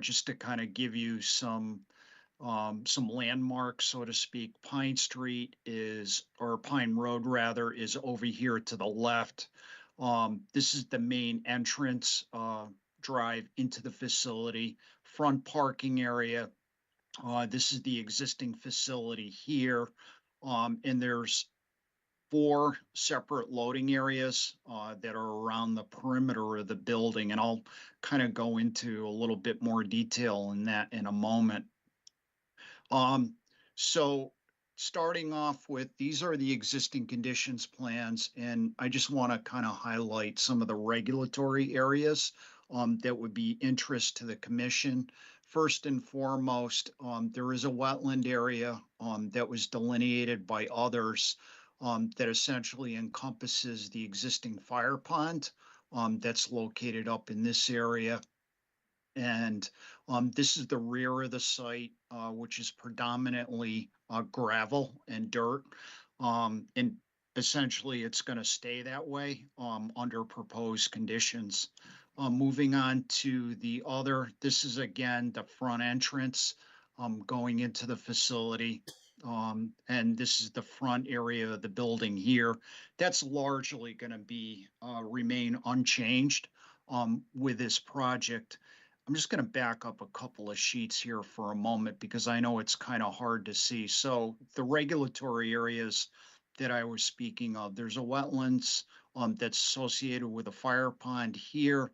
just to kind of give you some landmarks, so to speak. Pine Road rather, is over here to the left. This is the main entrance drive into the facility, front parking area. This is the existing facility here, and there's 4 separate loading areas that are around the perimeter of the building, and I'll kind of go into a little bit more detail in that in a moment. So starting off with, these are the existing conditions plans, and I just want to kind of highlight some of the regulatory areas that would be interest to the commission. first and foremost, there is a wetland area, that was delineated by others, that essentially encompasses the existing fire pond, that's located up in this area. And this is the rear of the site, which is predominantly gravel and dirt. And essentially, it's going to stay that way under proposed conditions. Moving on to the other, this is again the front entrance going into the facility. And this is the front area of the building here. That's largely going to be remain unchanged with this project. I'm just going to back up a couple of sheets here for a moment because I know it's kind of hard to see. So the regulatory areas that I was speaking of, there's a wetlands that's associated with a fire pond here.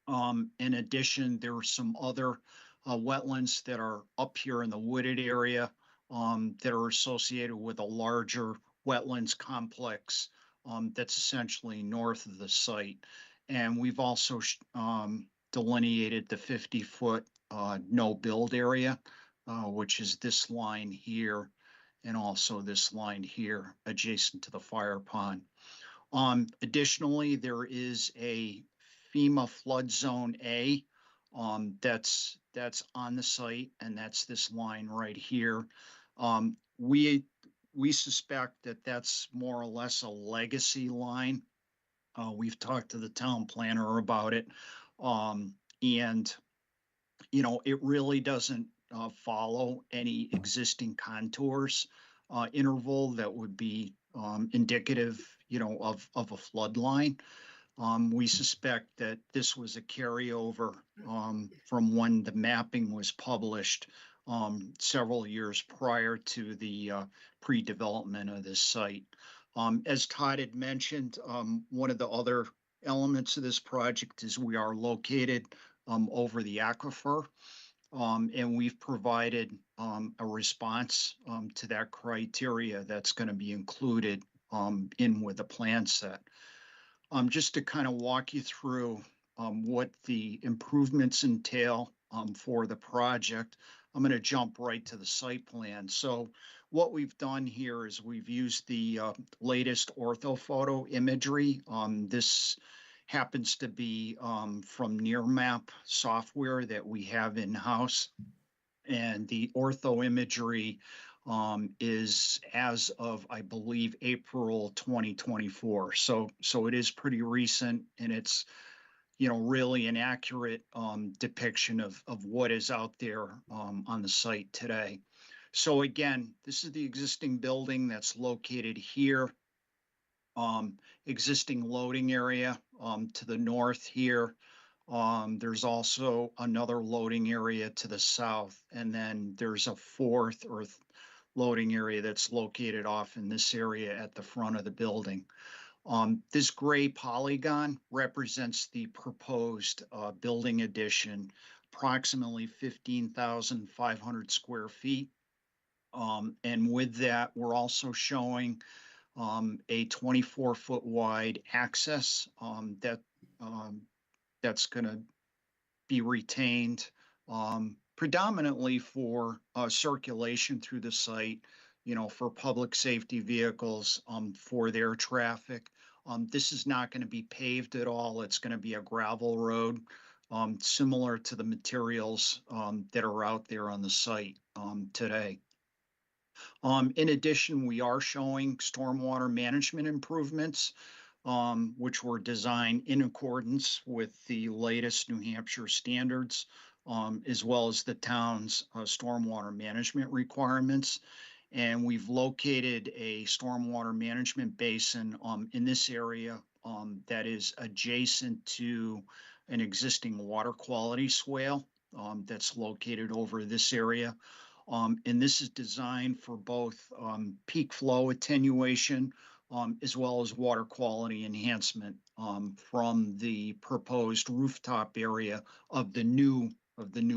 In addition, there are some other wetlands that are up here in the wooded area that are associated with a larger wetlands complex that's essentially north of the site. And we've also delineated the 50-foot no build area, which is this line here and also this line here adjacent to the fire pond. Additionally, there is a FEMA flood zone A that's on the site, and that's this line right here. We suspect that that's more or less a legacy line. We've talked to the town planner about it. And, you know, it really doesn't follow any existing contours interval that would be indicative, you know, of a flood line. We suspect that this was a carryover from when the mapping was published several years prior to the pre-development of this site. As Todd had mentioned, one of the other elements of this project is we are located over the aquifer, and we've provided a response to that criteria that's going to be included in with the plan set. Just to kind of walk you through what the improvements entail for the project, I'm going to jump right to the site plan. So what we've done here is we've used the latest orthophoto imagery. This happens to be from NearMap software that we have in-house. And the ortho imagery is as of, I believe, April 2024. So it is pretty recent, and it's, you know, really an accurate depiction of what is out there on the site today. So again, this is the existing building that's located here. Existing loading area to the north here. There's also another loading area to the south, and then there's a fourth or loading area that's located off in this area at the front of the building. This gray polygon represents the proposed building addition, approximately 15,500 square feet. And with that, we're also showing a 24-foot wide access that's going to be retained predominantly for circulation through the site, you know, for public safety vehicles, for their traffic. This is not going to be paved at all. It's going to be a gravel road, similar to the materials that are out there on the site today. In addition, we are showing stormwater management improvements, which were designed in accordance with the latest New Hampshire standards, as well as the town's stormwater management requirements. And we've located a stormwater management basin in this area that is adjacent to an existing water quality swale that's located over this area. And this is designed for both peak flow attenuation as well as water quality enhancement from the proposed rooftop area of the new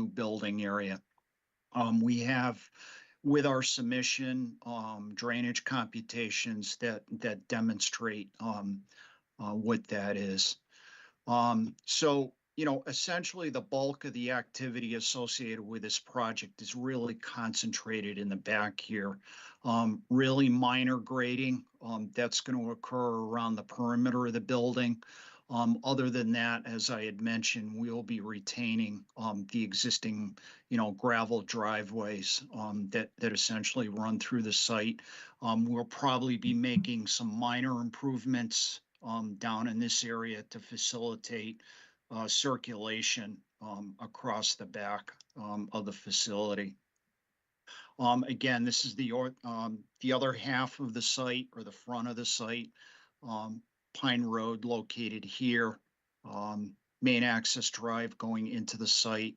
building area. We have, with our submission, drainage computations that demonstrate what that is. So essentially the bulk of the activity associated with this project is really concentrated in the back here. Really minor grading, that's going to occur around the perimeter of the building. Other than that, as I had mentioned, we'll be retaining, the existing, gravel driveways, that essentially run through the site. We'll probably be making some minor improvements, down in this area to facilitate circulation across the back of the facility. Again, this is the other half of the site, or the front of the site. Pine Road located here. Main access drive going into the site.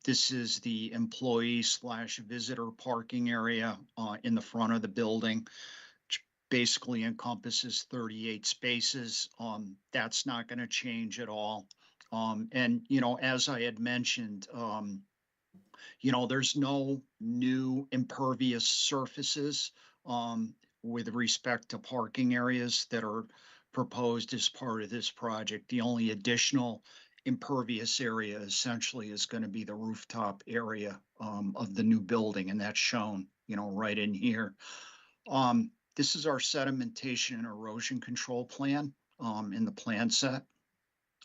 This is the employee / visitor parking area in the front of the building, basically encompasses 38 spaces. That's not going to change at all. And, as I had mentioned, there's no new impervious surfaces with respect to parking areas that are proposed as part of this project. The only additional impervious area essentially is going to be the rooftop area of the new building, and that's shown, right in here. This is our sedimentation and erosion control plan in the plan set.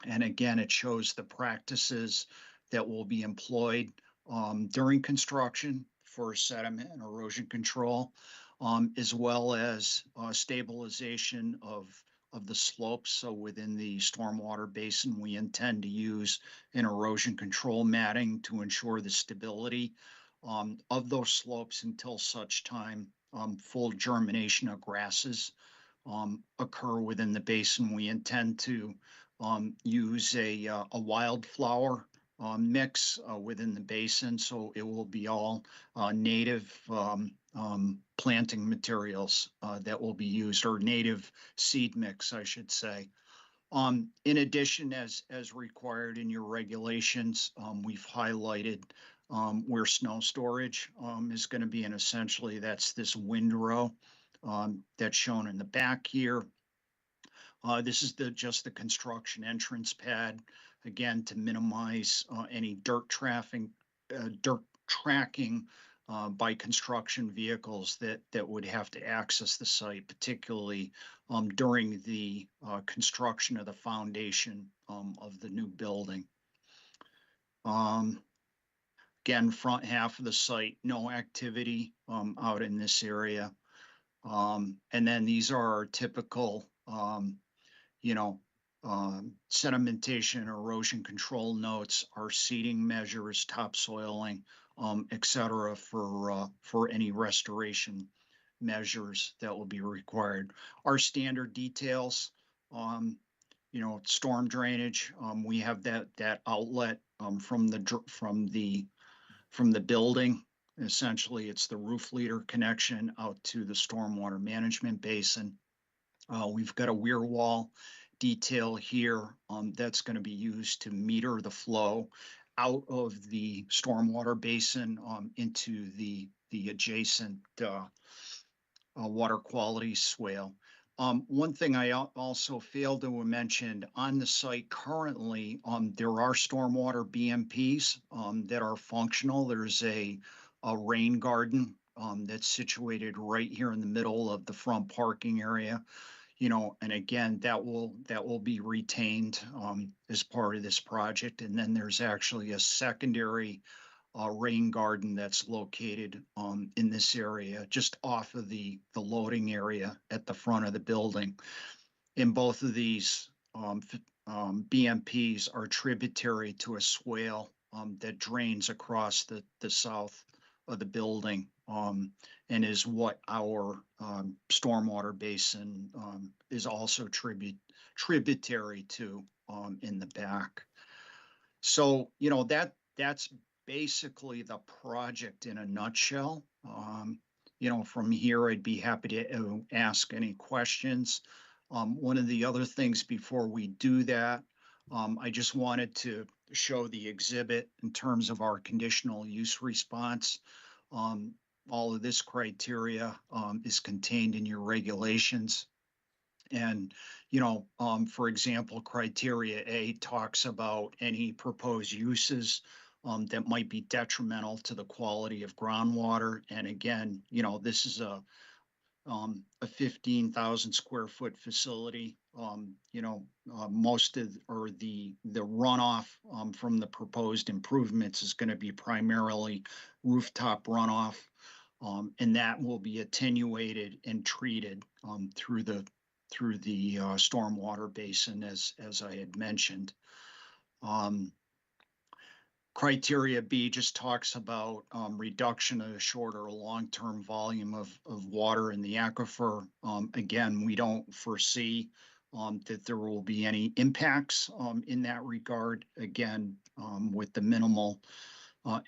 And again, it shows the practices that will be employed during construction for sediment and erosion control, as well as stabilization of the slopes. So within the stormwater basin, we intend to use an erosion control matting to ensure the stability of those slopes until such time full germination of grasses occur within the basin. We intend to use a wildflower mix within the basin, so it will be all native planting materials that will be used, or native seed mix, I should say. In addition, as required in your regulations, we've highlighted where snow storage is going to be, and essentially that's this windrow that's shown in the back here. This is just the construction entrance pad, again, to minimize any dirt tracking by construction vehicles that would have to access the site, particularly during the construction of the foundation of the new building. Again, front half of the site, no activity out in this area. And then these are our typical, sedimentation, erosion control notes, our seeding measures, topsoiling, et cetera, for any restoration measures that will be required. Our standard details, storm drainage, we have that outlet from the building. Essentially, it's the roof leader connection out to the stormwater management basin. We've got a weir wall detail here that's going to be used to meter the flow out of the stormwater basin into the adjacent water quality swale. One thing I also failed to mention, on the site currently, there are stormwater BMPs that are functional. There's a rain garden that's situated right here in the middle of the front parking area. And again, that will be retained as part of this project. And then there's actually a secondary rain garden that's located in this area, just off of the loading area at the front of the building. And both of these BMPs are tributary to a swale that drains across the south of the building, and is what our stormwater basin is also tributary to in the back. So, that's basically the project in a nutshell. From here, I'd be happy to ask any questions. One of the other things before we do that, I just wanted to show the exhibit in terms of our conditional use response. All of this criteria is contained in your regulations. And, for example, criteria A talks about any proposed uses that might be detrimental to the quality of groundwater. And again, this is a 15,000 square foot facility. Most of, or the runoff from the proposed improvements is going to be primarily rooftop runoff. And that will be attenuated and treated through the stormwater basin, as I had mentioned. Criteria B just talks about reduction of the short or long-term volume of water in the aquifer. Again, we don't foresee that there will be any impacts in that regard. Again, with the minimal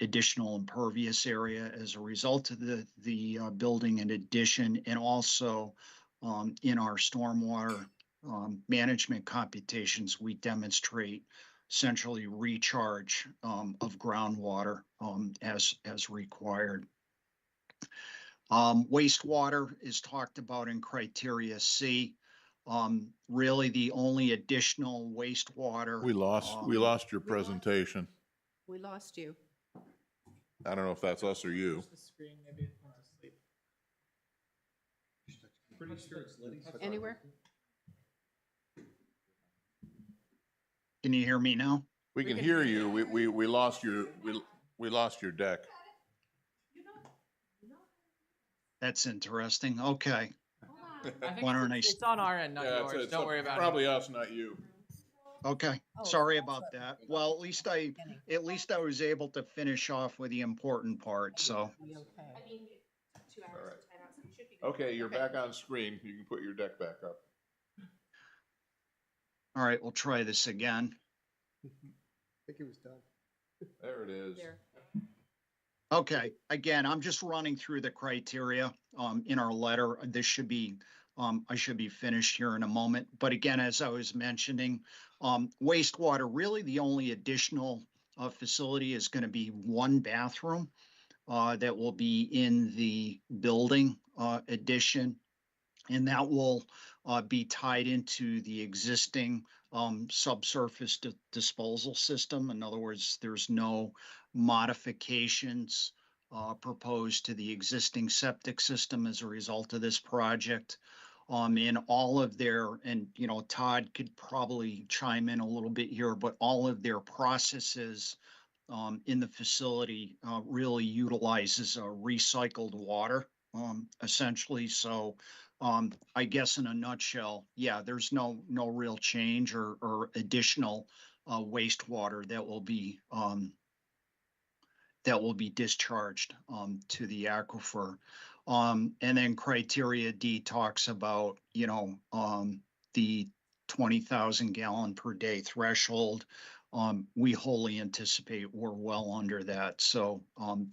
additional impervious area as a result of the building in addition, and also in our stormwater management computations, we demonstrate essentially recharge of groundwater as required. Wastewater is talked about in criteria C. Really, the only additional wastewater. We lost your presentation. We lost you. I don't know if that's us or you. Push the screen, maybe it went to sleep. Pretty sure it's Liddy's. Anywhere? Can you hear me now? We can hear you. We lost your deck. That's interesting. Okay. I think Why don't it's on our end, not yours. Don't worry about Probably it. us, not you. Okay. Oh, Sorry that's about what- that. Well, at least I was able to finish off with the important part. So. We okay. I mean, 2 hours All right. of timeout, so you should be good. Okay, you're Okay. back on screen. You can put your deck back up. All right, we'll try this again. I think it was done. There it is. There. Okay, again, I'm just running through the criteria in our letter. This should be, I should be finished here in a moment. But again, as I was mentioning, wastewater, really the only additional facility is going to be one bathroom that will be in the building addition. And that will be tied into the existing subsurface disposal system. In other words, there's no modifications proposed to the existing septic system as a result of this project. In all of their, and Todd could probably chime in a little bit here, but all of their processes in the facility really utilizes recycled water, essentially. So I guess in a nutshell, yeah, there's no real change or additional wastewater that will be discharged to the aquifer. And then criteria D talks about, the 20,000 gallon per day threshold. We wholly anticipate we're well under that. So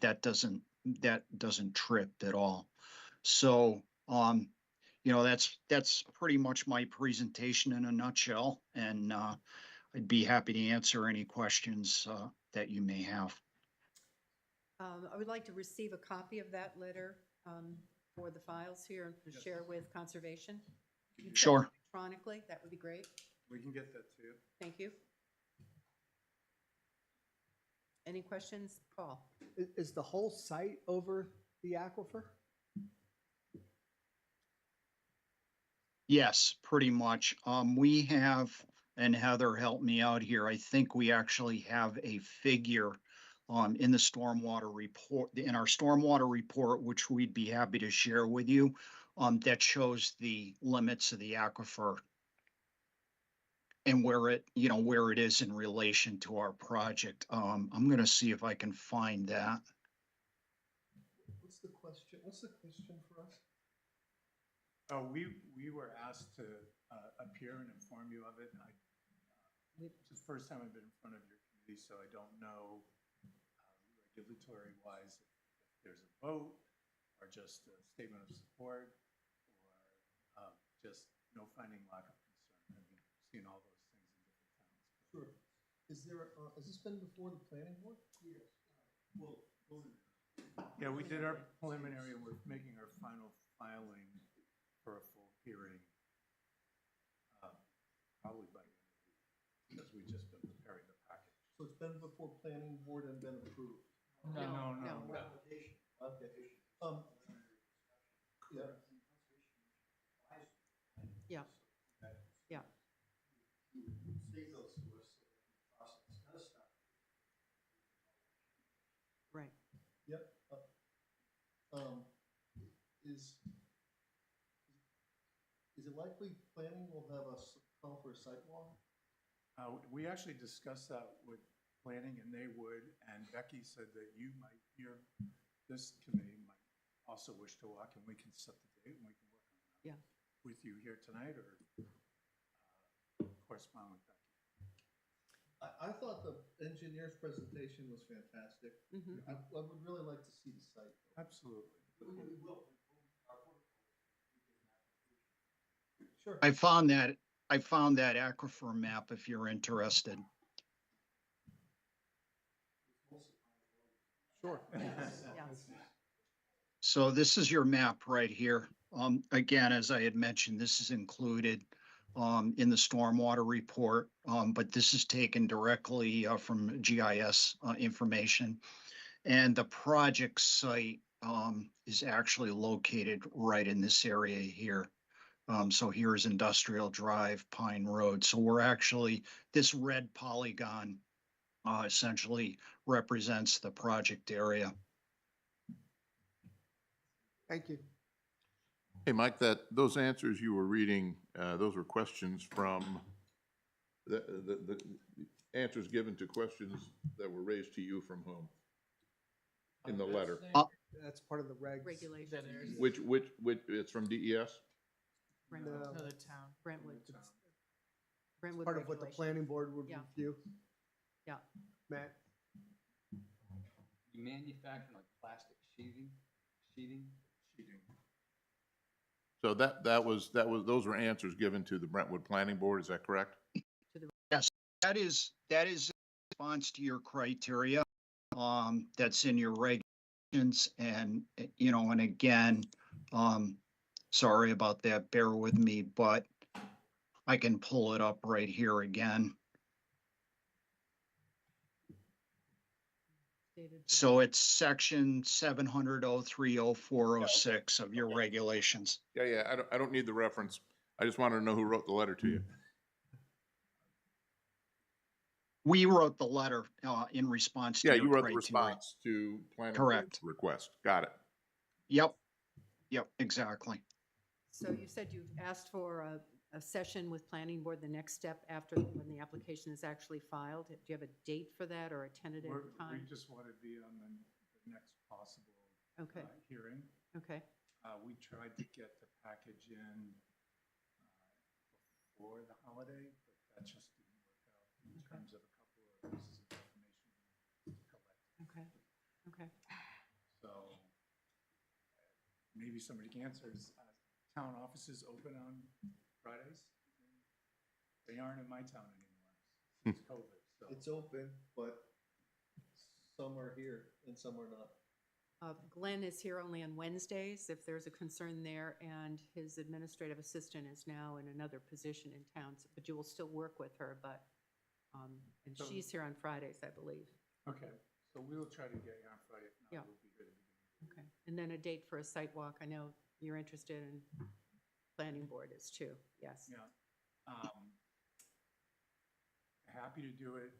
that doesn't trip at all. So, that's pretty much my presentation in a nutshell. And I'd be happy to answer any questions that you may have. I would like to receive a copy of that letter for the files here and to share with conservation. If you send it Sure. Electronically, that would be great. We can get that to you. Thank you. Any questions? Paul? Is the whole site over the aquifer? Yes, pretty much. We have, and Heather helped me out here, I think we actually have a figure in the stormwater report, in our stormwater report, which we'd be happy to share with you, that shows the limits of the aquifer and where it is in relation to our project. I'm going to see if I can find that. What's the question? What's the question for us? We were asked to appear and inform you of it. It's the first time I've been in front of your committee, so I don't know regulatory wise if there's a vote or just a statement of support or just no finding lack of concern. I've seen all those things in different towns. Sure. Has this been before the planning board? Yes. Well, Yeah, we did our preliminary and we're making our final filing for a full hearing we've just been preparing the package. So it's been before planning board and been approved? No. Application. Okay. Yeah. Yeah. Yeah. State those to us so that the process does start. Right. Yep. Is it likely planning will have us call for a site walk? We actually discussed that with planning, and they would, and Becky said that this committee might also wish to walk, and we can set the date, and we can work on that. Yeah. With you here tonight, or correspond with Becky. I thought the engineer's presentation was fantastic. Mhm. I would really like to see the site. though. Absolutely. We will. Our protocol. Sure. I found that aquifer map if you're interested. Sure. Yes. So this is your map right here. Again, as I had mentioned, this is included in the stormwater report, but this is taken directly from GIS information. And the project site is actually located right in this area here. So here's Industrial Drive, Pine Road. So we're actually, this red polygon essentially represents the project area. Thank you. Hey, Mike, those answers you were reading, those were questions from, the answers given to questions that were raised to you from whom? In the letter? That's part of the regs. Regulation. Which, it's from DES? Brentwood. No. No, the town. Brentwood. Brentwood Part of what the regulation. planning board would Yeah. review. Yeah. Matt? You manufacture like plastic sheeting? So those were answers given to the Brentwood Planning Board, is that correct? That is in response to your criteria, that's in your regulations, and, and again, sorry about that, bear with me, but I can pull it up right here again. Stated. So it's section 700-03-0406 of your regulations. Yeah, I don't need the reference. I just wanted to know who wrote the letter to you. We wrote the letter in response to Yeah, your you wrote the criteria. response to planning Correct. board's request. Got it. Yep, exactly. So you said you've asked for a session with planning board, the next step after when the application is actually filed. Do you have a date for that or a tentative We time? just want to be on the next possible Okay, hearing. okay, We tried to get the package in before the holiday, but that just didn't work out in terms of a couple of pieces of information to collect. okay. So maybe somebody can answer, is town offices open on Fridays? They aren't in my town anymore since COVID, so. It's open, but some are here and some are not. Glenn is here only on Wednesdays, if there's a concern there, and his administrative assistant is now in another position in town, but you will still work with her, but, and So- she's here on Fridays, I believe. Okay, so we will try to get you on Friday, if Yeah. not, we'll be here to begin. Okay, and then a date for a site walk. I know you're interested in planning board is too, yes. Yeah. Happy to do it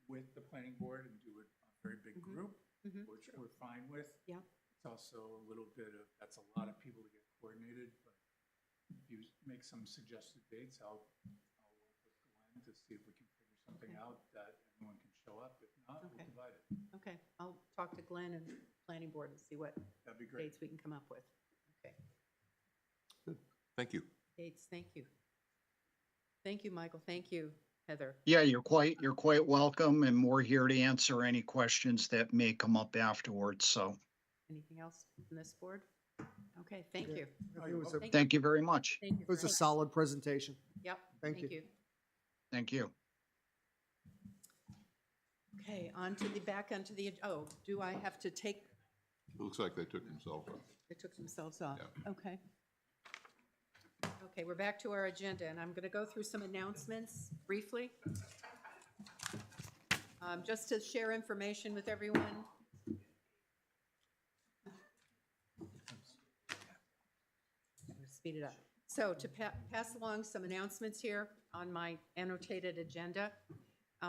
with the planning board and do it on a very big Mhm. group, Mhm. which we're fine with. Yeah. It's also a little bit of, that's a lot of people to get coordinated, but if you make some suggested dates, I'll work with Glenn to see if we can figure something Okay. out that everyone can show up. If not, Okay. we'll divide it. Okay, I'll talk to Glenn and planning board and see what That'd be great. dates we can come up with. Okay, Thank you. dates, thank you. Thank you, Michael, thank you, Heather. Yeah, you're quite welcome, and we're here to answer any questions that may come up afterwards. So Anything else from this board? Okay, thank you. It was a, Thank thank you very much. Thank you. it was a very much. solid presentation. Yep, Thank thank you. you. Thank you. Okay, on to the, back onto the, oh, do I have to take, It looks like they took themselves off. they took themselves off, Yeah. okay. Okay, we're back to our agenda, and I'm going to go through some announcements briefly. Just to share information with everyone. I'm going to speed it up. So to pass along some announcements here on my annotated agenda.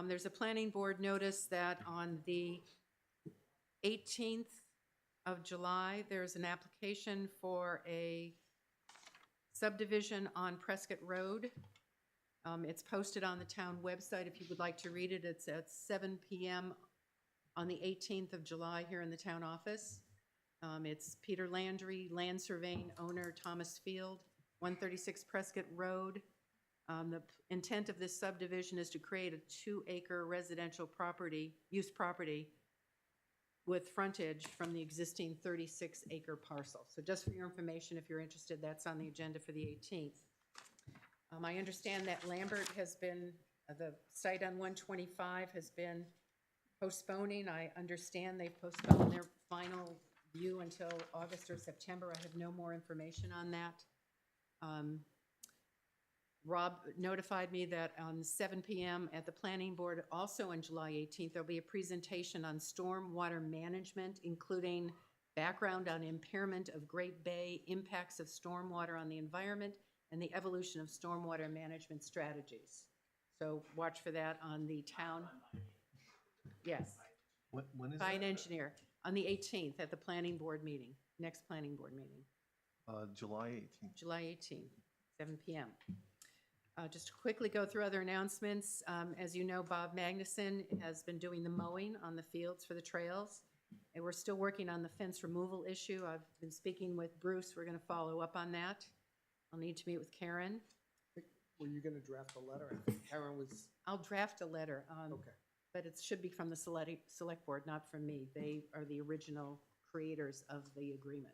There's a planning board notice that on the 18th of July, there's an application for a subdivision on Prescott Road. It's posted on the town website if you would like to read it. It's at 7 p.m. on the 18th of July here in the town office. It's Peter Landry, land surveying owner, Thomas Field, 136 Prescott Road. The intent of this subdivision is to create a 2-acre residential use property with frontage from the existing 36-acre parcel. So just for your information, if you're interested, that's on the agenda for the 18th. I understand that Lambert has been, the site on 125 has been postponing. I understand they've postponed their final view until August or September. I have no more information on that. Rob notified me that on 7 p.m. at the planning board, also on July 18th, there'll be a presentation on stormwater management, including background on impairment of Great Bay, impacts of stormwater on the environment, and the evolution of stormwater management strategies. So watch for that on the town. Yes. When is By an that? engineer on the 18th at the planning board meeting, next planning board meeting, July 18th. July 18th, 7 p.m. Just to quickly go through other announcements. As you know, Bob Magnuson has been doing the mowing on the fields for the trails. And we're still working on the fence removal issue. I've been speaking with Bruce. We're going to follow up on that. I'll need to meet with Karen. Were you gonna draft a letter? I think Karen was, I'll draft a letter, okay. but it should be from the select board, not from me. They are the original creators of the agreement.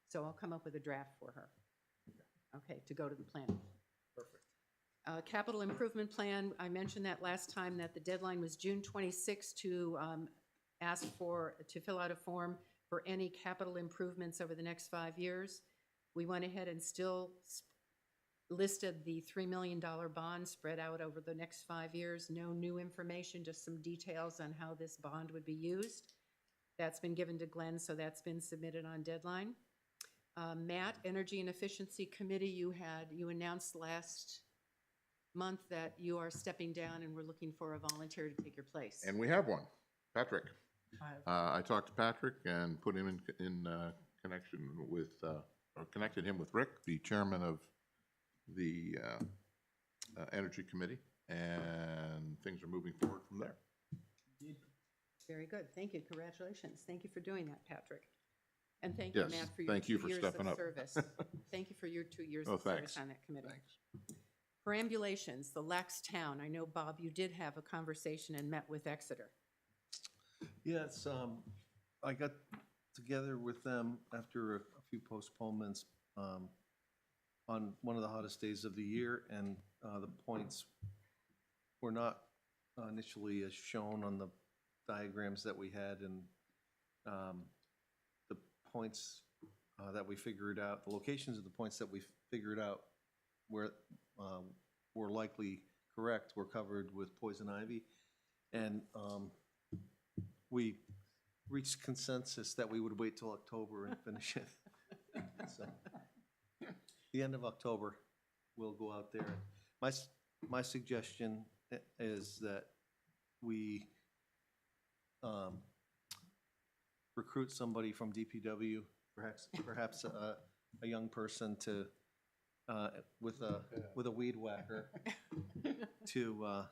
So I'll come up with a draft for her. Okay, to go to the planning. Perfect. Capital improvement plan, I mentioned that last time that the deadline was June 26th to to fill out a form for any capital improvements over the next 5 years. We went ahead and still listed the $3 million bond spread out over the next 5 years. No new information, just some details on how this bond would be used. That's been given to Glenn, so that's been submitted on deadline. Matt, Energy and Efficiency Committee, you announced last month that you are stepping down and we're looking for a volunteer to take your place. And we have one, Patrick. I talked to Patrick and put him in connection with, or connected him with Rick, the chairman of the Energy Committee, and things are moving forward from there. Very good. Thank you. Congratulations. Thank you for doing that, Patrick. And thank you, Yes, Matt, for your thank 2 you for years stepping of up. service. Thank you for your 2 years Oh, of service thanks. on that committee. Thanks. Perambulations, the Lax Town. I know, Bob, you did have a conversation and met with Exeter. Yes, I got together with them after a few postponements on one of the hottest days of the year, and the points were not initially as shown on the diagrams that we had, and the points that we figured out, the locations of the points that we figured out where were likely correct were covered with poison ivy, and we reached consensus that we would wait till October and finish it. So, the end of October, we'll go out there. My suggestion is that we recruit somebody from DPW, perhaps a young person to with a weed whacker to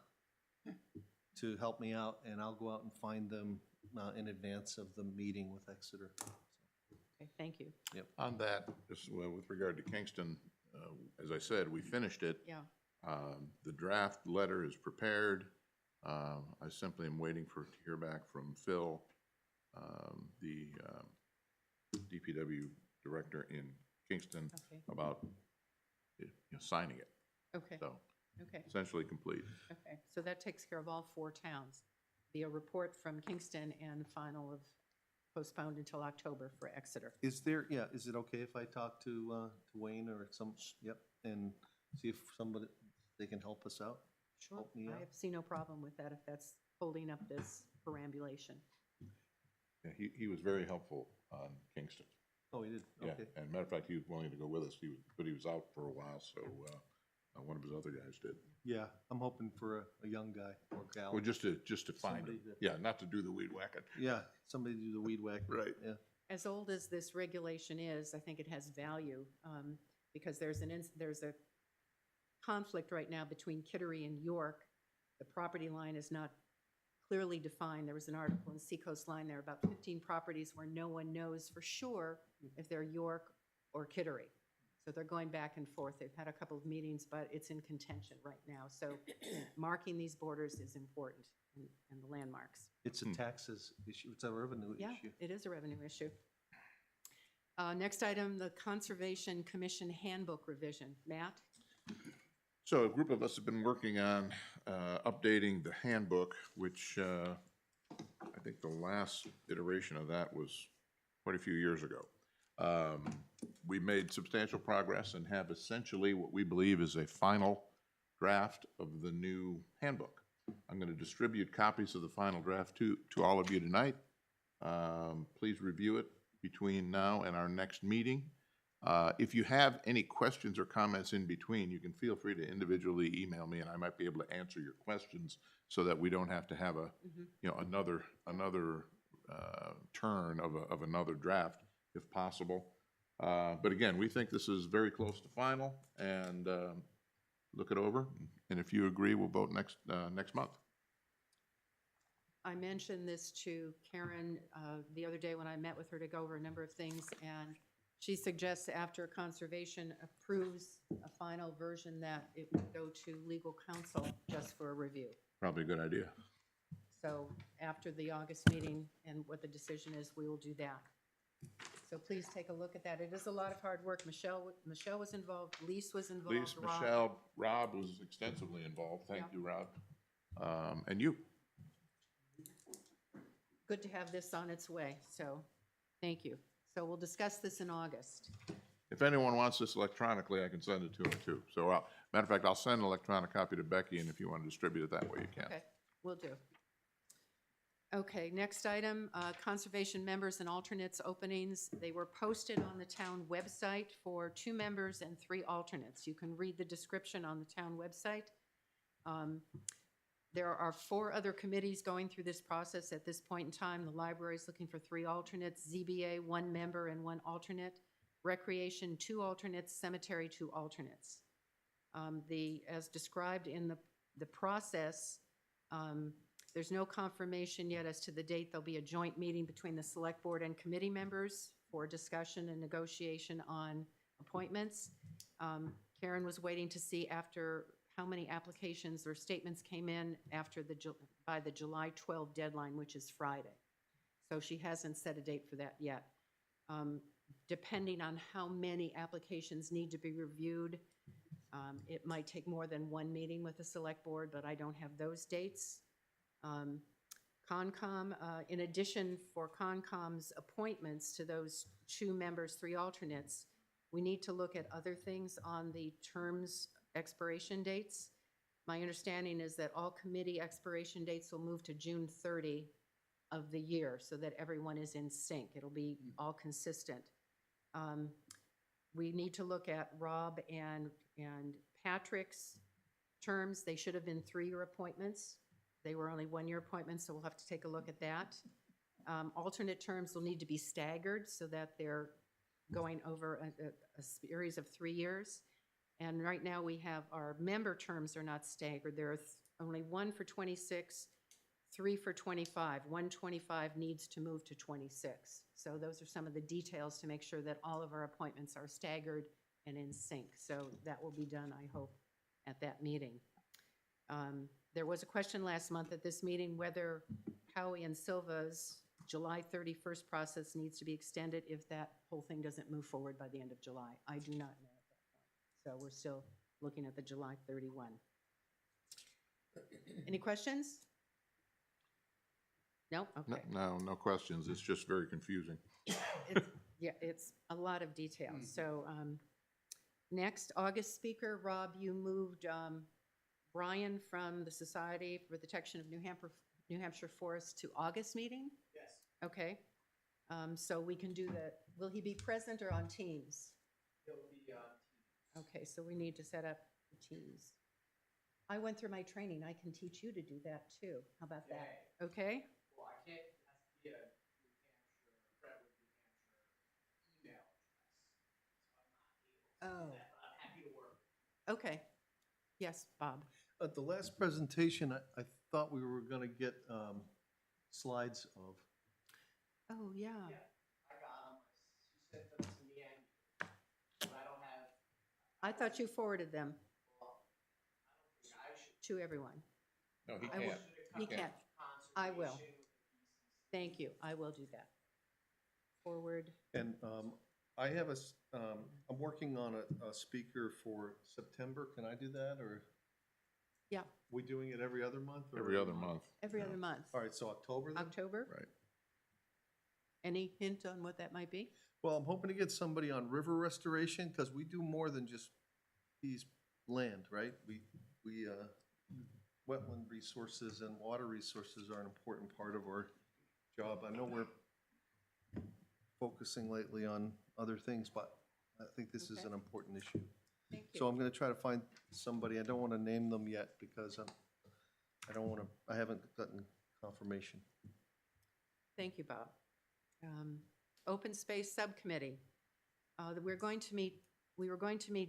help me out, and I'll go out and find them in advance of the meeting with Exeter. Okay, thank you. On that, just with regard to Kingston, as I said, we finished it. Yeah. The draft letter is prepared. I simply am waiting to hear back from Phil, the DPW director in Kingston, Okay. about signing it. Okay. So Okay. essentially complete. Okay. So that takes care of all 4 towns. Be a report from Kingston and final of postponed until October for Exeter. Is there, yeah, is it okay if I talk to Wayne or some, yep, and see if somebody, they can help us out? Sure, Help me I out. see no problem with that if that's holding up this perambulation. Yeah, he was very helpful on Kingston. Oh, he did, Yeah, okay. and matter of fact, he was willing to go with us, but he was out for a while, so, one of his other guys did. Yeah, I'm hoping for a young guy or gal. Well, just to find him, Somebody that- yeah, not to do the weed whacking. Yeah, somebody to do the weed whack. Right. Yeah. As old as this regulation is, I think it has value, because there's a conflict right now between Kittery and York. The property line is not clearly defined. There was an article in Seacoast Line, there are about 15 properties where no one knows for sure if they're York or Kittery. So they're going back and forth. They've had a couple of meetings, but it's in contention right now. So marking these borders is important in the landmarks. It's a taxes issue, it's a revenue Yeah, issue. it is a revenue issue. Next item, the Conservation Commission Handbook revision. Matt? So a group of us have been working on updating the handbook, which I think the last iteration of that was quite a few years ago. We made substantial progress and have essentially what we believe is a final draft of the new handbook. I'm going to distribute copies of the final draft to all of you tonight. Please review it between now and our next meeting. If you have any questions or comments in between, you can feel free to individually email me, and I might be able to answer your questions so that we don't have to have another turn of another draft, if possible. But again, we think this is very close to final, and look it over. And if you agree, we'll vote next month. I mentioned this to Karen the other day when I met with her to go over a number of things, and she suggests after Conservation approves a final version that it would go to legal counsel just for a review. Probably a good idea. So after the August meeting and what the decision is, we will do that. So please take a look at that. It is a lot of hard work. Michelle was involved, Lise was involved. Lise, Rob. Michelle, Rob was extensively involved. Thank you, Rob. And you. Good to have this on its way, so thank you. So we'll discuss this in August. If anyone wants this electronically, I can send it to them too. So, matter of fact, I'll send an electronic copy to Becky, and if you want to distribute it that way, you can. Okay, will do. Okay, next item, conservation members and alternates openings. They were posted on the town website for 2 members and 3 alternates. You can read the description on the town website. There are 4 other committees going through this process at this point in time. The library is looking for 3 alternates, ZBA, 1 member and 1 alternate, recreation, 2 alternates, cemetery, 2 alternates. As described in the process, there's no confirmation yet as to the date. There'll be a joint meeting between the select board and committee members for discussion and negotiation on appointments. Karen was waiting to see after how many applications or statements came in by the July 12 deadline, which is Friday. So she hasn't set a date for that yet. Depending on how many applications need to be reviewed, it might take more than 1 meeting with the select board, but I don't have those dates. Concom, in addition for Concom's appointments to those 2 members, 3 alternates, we need to look at other things on the terms expiration dates. My understanding is that all committee expiration dates will move to June 30 of the year so that everyone is in sync. It'll be all consistent. We need to look at Rob and Patrick's terms. They should have been 3-year appointments. They were only 1-year appointments, so we'll have to take a look at that. Alternate terms will need to be staggered so that they're going over a series of 3 years. And right now we have our member terms are not staggered. There are only 1 for 26, 3 for 25. 125 needs to move to 26. So those are some of the details to make sure that all of our appointments are staggered and in sync. So that will be done, I hope, at that meeting. There was a question last month at this meeting whether Howie and Silva's July 31st process needs to be extended if that whole thing doesn't move forward by the end of July. I do not know at that point. So we're still looking at the July 31. Any questions? No? No, Okay. no questions. It's just very confusing. Yeah, it's a lot of details. So, next, August speaker, Rob, you moved, Brian from the Society for the Protection of New Hampshire Forests to August meeting? Yes. Okay. So we can do the, will he be present or on Teams? He'll be on Teams. Okay, so we need to set up the Teams. I went through my training. I can teach you to do that too. How about that? Okay? Well, I can't, it has to be a New Hampshire, Brentwood, New Hampshire email address. So I'm not able to do that, but I'm happy to work. Okay. Yes, Bob. At the last presentation, I thought we were gonna get, slides of, Oh, yeah. Yeah, I got them. She sent them to me and you, but I don't have, I thought you forwarded them well, I don't think I should. to everyone. No, he I will- can't. He can't. I will. Conservation with the Thank you. I will do that. Forward. and, I have I'm working on a speaker for September. Can I do that, or? Yeah, We doing it every other month? or Every other month. every Yeah. other month. All right, so October then? October? Right. Any hint on what that might be? Well, I'm hoping to get somebody on river restoration, because we do more than just these land, right? We, wetland resources and water resources are an important part of our job. I know we're focusing lately on other things, but I think this is Okay. an important issue. Thank So you. I'm gonna try to find somebody. I don't wanna name them yet, because I haven't gotten confirmation. Thank you, Bob. Open Space Subcommittee. We were going to meet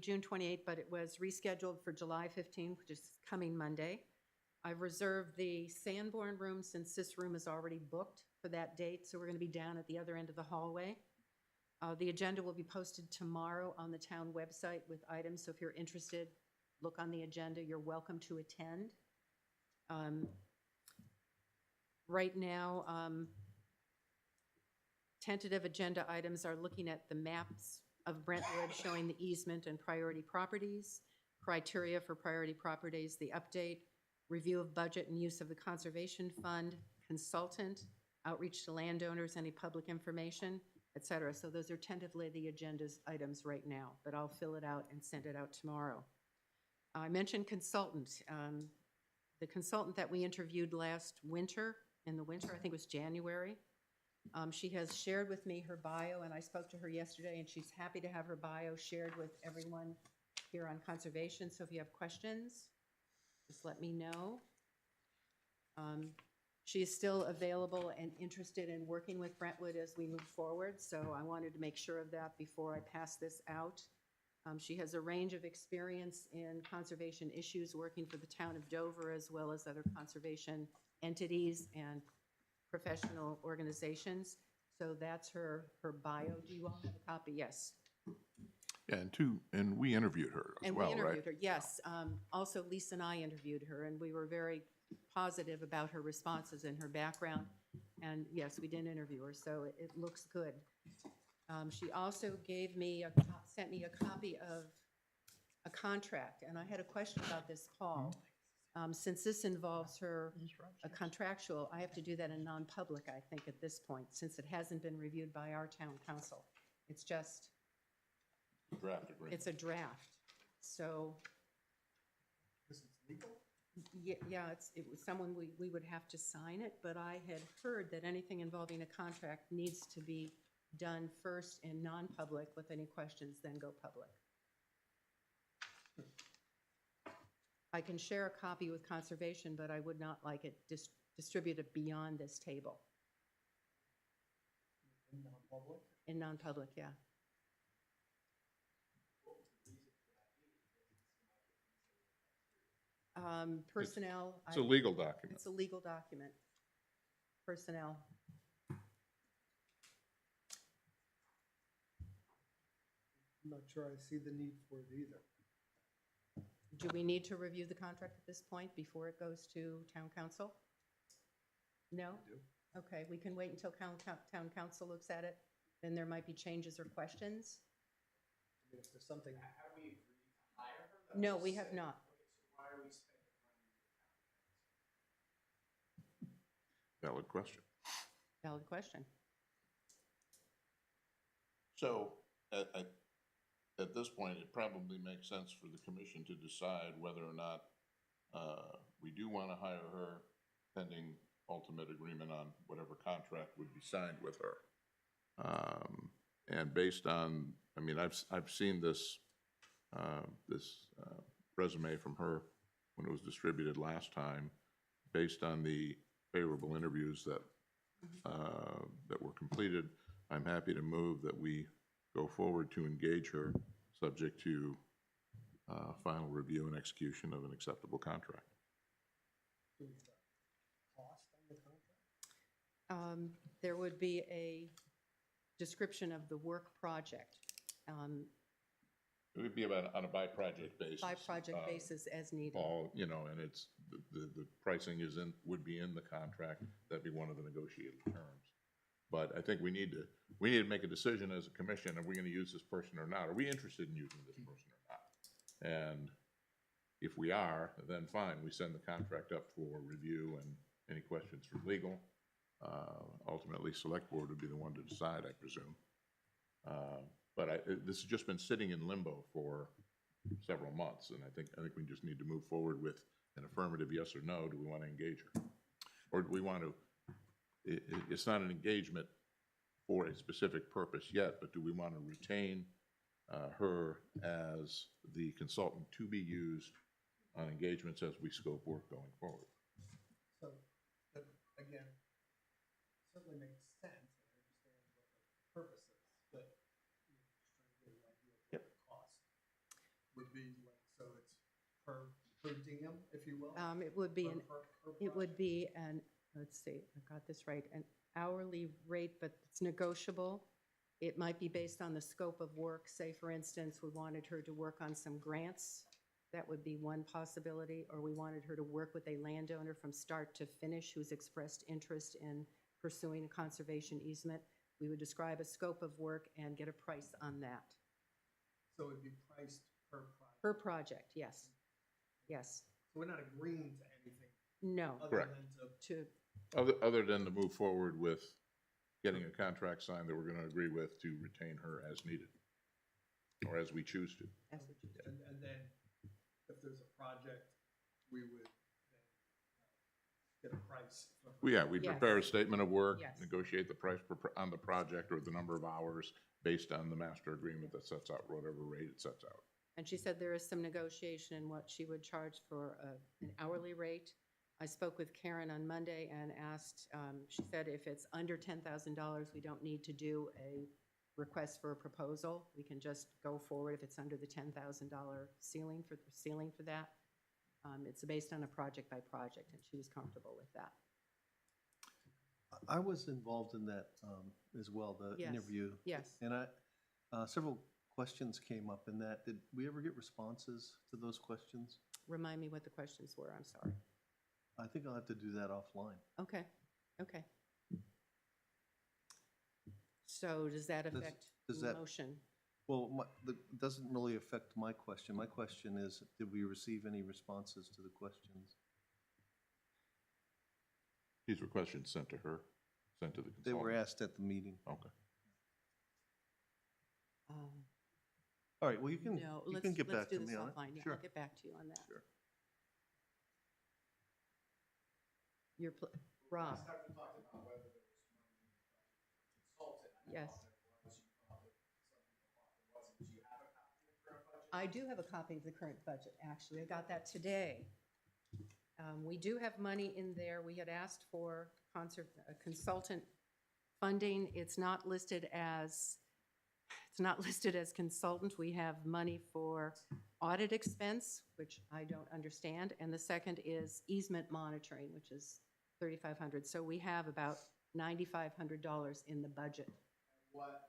June 28th, but it was rescheduled for July 15th, which is coming Monday. I've reserved the Sanborn room since this room is already booked for that date, so we're going to be down at the other end of the hallway. The agenda will be posted tomorrow on the town website with items, so if you're interested, look on the agenda. You're welcome to attend. Right now, tentative agenda items are looking at the maps of Brentwood showing the easement and priority properties, criteria for priority properties, the update, review of budget and use of the conservation fund, consultant, outreach to landowners, any public information, et cetera. So those are tentatively the agenda's items right now, but I'll fill it out and send it out tomorrow. I mentioned consultant. The consultant that we interviewed last winter, in the winter, I think it was January, she has shared with me her bio, and I spoke to her yesterday, and she's happy to have her bio shared with everyone here on conservation. So if you have questions, just let me know. She is still available and interested in working with Brentwood as we move forward, so I wanted to make sure of that before I pass this out. She has a range of experience in conservation issues, working for the town of Dover as well as other conservation entities and professional organizations. So that's her bio. Do you all have a copy? Yes. Yeah, and we interviewed her as And well, we right? interviewed her, yes. Also, Lisa and I interviewed her, and we were very positive about her responses and her background. And yes, we did interview her, so it looks good. She also sent me a copy of a contract, and I had a question about this, Paul. Since this involves her, a contractual, I have to do that in non-public, I think, at this point, since it hasn't been reviewed by our town council. It's just, Draft agreement. it's a draft, so. This is legal? Yeah, it was someone, we would have to sign it, but I had heard that anything involving a contract needs to be done first in non-public with any questions, then go public. I can share a copy with conservation, but I would not like it distributed beyond this table. In non-public? In non-public, yeah. Personnel. It's a legal document. It's a legal document. Personnel. I'm not sure I see the need for it either. Do we need to review the contract at this point before it goes to town council? No? do. Okay, we can wait until town council looks at it, then there might be changes or questions. I mean, if there's something, Have we agreed to hire her? That No, was we said. have not. Okay, so why are we spending money with Valid question. Valid question. So, at this point, it probably makes sense for the commission to decide whether or not we do want to hire her pending ultimate agreement on whatever contract would be signed with her. And based on, I mean, I've seen this resume from her when it was distributed last time, based on the favorable interviews that were completed. I'm happy to move that we go forward to engage her, subject to final review and execution of an acceptable contract. Cost on the contract? There would be a description of the work project, It would be about on a by-project basis. by project basis as needed. All, you know, and it's, the pricing would be in the contract. That'd be one of the negotiated terms. But I think we need to make a decision as a commission, are we gonna use this person or not? Are we interested in using this person or not? And if we are, then fine, we send the contract up for review and any questions from legal. Ultimately, select board would be the one to decide, I presume. But this has just been sitting in limbo for several months, and I think we just need to move forward with an affirmative yes or no. Do we want to engage her? Or do we want to, it's not an engagement for a specific purpose yet, but do we want to retain her as the consultant to be used on engagements as we scope work going forward? So, but again, certainly makes sense, and I understand what the purpose is, but you know, just trying to get an idea of what the cost would be, like, so it's per diem, if you will? It would be Per it would be an, let's see, I got this right, an hourly rate, but it's negotiable. It might be based on the scope of work. Say, for instance, we wanted her to work on some grants. That would be one possibility. Or we wanted her to work with a landowner from start to finish who's expressed interest in pursuing a conservation easement. We would describe a scope of work and get a price on that. So it'd be priced per project? Per project, yes. Yes. So we're not agreeing to anything No. other Correct. than To, Other than to move forward with getting a contract signed that we're gonna agree with to retain her as needed, or as we choose to. that's what you said. and then if there's a project, we would then get a price. Yeah, we'd Yes. prepare a statement of work, Yes. negotiate the price on the project or the number of hours based on the master agreement that sets out whatever rate it sets out. And she said there is some negotiation in what she would charge for an hourly rate. I spoke with Karen on Monday and asked, she said if it's under $10,000, we don't need to do a request for a proposal. We can just go forward if it's under the $10,000 ceiling for that. It's based on a project by project, and she was comfortable with that. I was involved in that as well, the Yes. interview. Yes. And several questions came up in that. Did we ever get responses to those questions? Remind me what the questions were, I'm sorry. I think I'll have to do that offline. Okay, okay. So does that affect does the that- motion? Well, it doesn't really affect my question. My question is, did we receive any responses to the questions? These were questions sent to her, sent to the consultant. They were asked at the meeting. Okay. All right, well, you can No, get back to let's do me this on it. offline. Yeah, Sure. I'll get back to you on that. Sure. Rob, Last time we talked about whether there was money in the budget for consultant. I Yes. thought there was, you thought that some people thought there wasn't. Do you have a copy of the current budget? I do have a copy of the current budget, actually. I got that today. We do have money in there. We had asked for consultant funding. It's not listed as consultant. We have money for audit expense, which I don't understand, and the second is easement monitoring, which is $3,500. So we have about $9,500 in the budget. What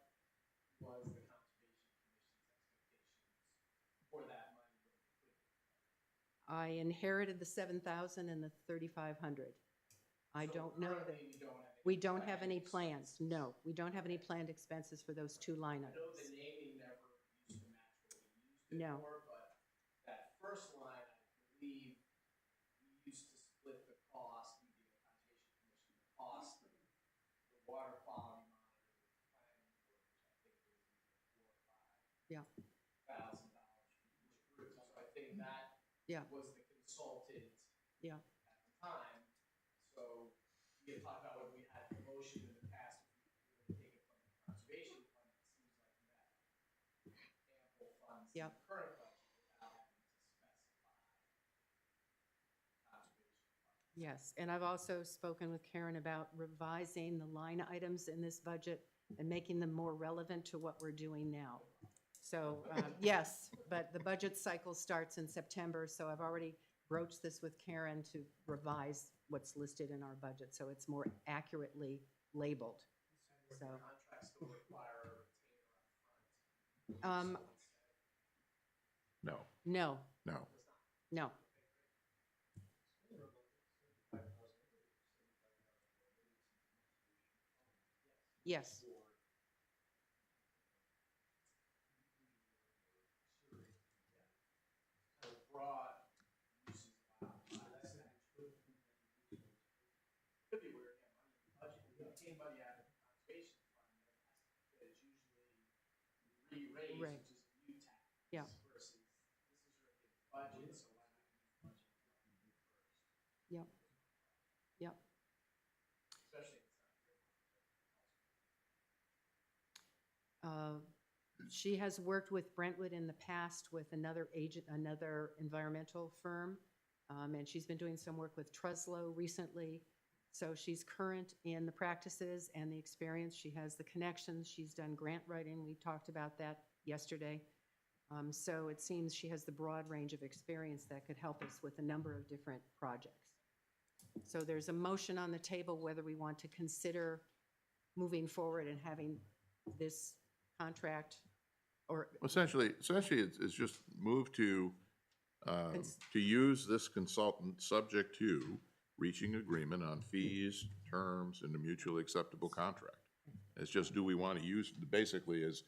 was the Conservation Commission's expectations for that money when we put it? I inherited the 7,000 and the 3,500. I So don't know that, currently we don't have any planned plans. No, we don't have any planned expenses for those two line I know items. the naming never used to match what we used it No. for, but that first line, I believe, we used to split the cost, we being the Conservation Commission, the cost of the Yeah. $1,000 each group. So I think that Yeah. was the consultant Yeah. at the time. So we had talked about whether we had the motion in the past, if we really take it from the conservation fund, it seems like you have ample funds in Yep. the current budget without having to specify conservation funds. Yes, and I've also spoken with Karen about revising the line items in this budget and making them more relevant to what we're doing now. So, yes, but the budget cycle starts in September, so I've already broached this with Karen to revise what's listed in our budget, so it's more accurately labeled. Would So, the contract still require a retainer up front? um, No, no, no. no. Yes, So broad uses allowed. That's not true. Could be where you have money in the budget. If you obtain money out of the conservation fund, then it's usually re-raised, Right. which is a new tax. Yeah. Versus this is already in the budget, so why not use budget money first? yep, yep. Especially if it's not She has worked with Brentwood in the past with another agent, another environmental firm. And she's been doing some work with Truslow recently. So she's current in the practices and the experience. She has the connections. She's done grant writing. We talked about that yesterday. So it seems she has the broad range of experience that could help us with a number of different projects. So there's a motion on the table whether we want to consider moving forward and having this contract or, Essentially, it's just move to use this consultant subject to reaching agreement on fees, terms, and a mutually acceptable contract. It's just, do we want to use, basically is,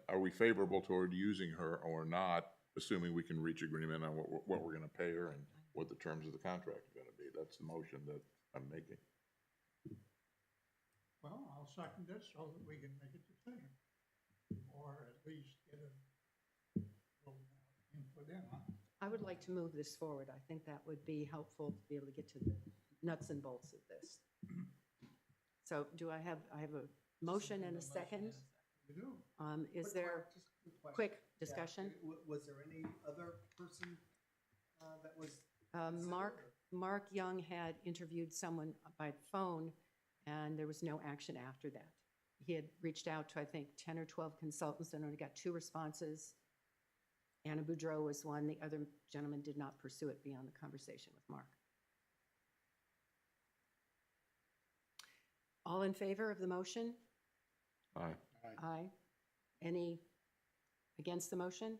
are we favorable toward using her or not, assuming we can reach agreement on what we're gonna pay her and what the terms of the contract are gonna be. That's the motion that I'm making. Well, I'll second this so that we can make a decision, or at least get a little input in on it. I would like to move this forward. I think that would be helpful to be able to get to the nuts and bolts of this. So do I have a motion and a second? You do. Is Quick there just quick question. quick Yeah. discussion? Was there any other person that was? Mark Young had interviewed someone by phone, and there was no action after that. He had reached out to, I think, 10 or 12 consultants and only got 2 responses. Anna Boudreau was one. The other gentleman did not pursue it beyond the conversation with Mark. All in favor of the motion? Aye. Aye. Any against the motion?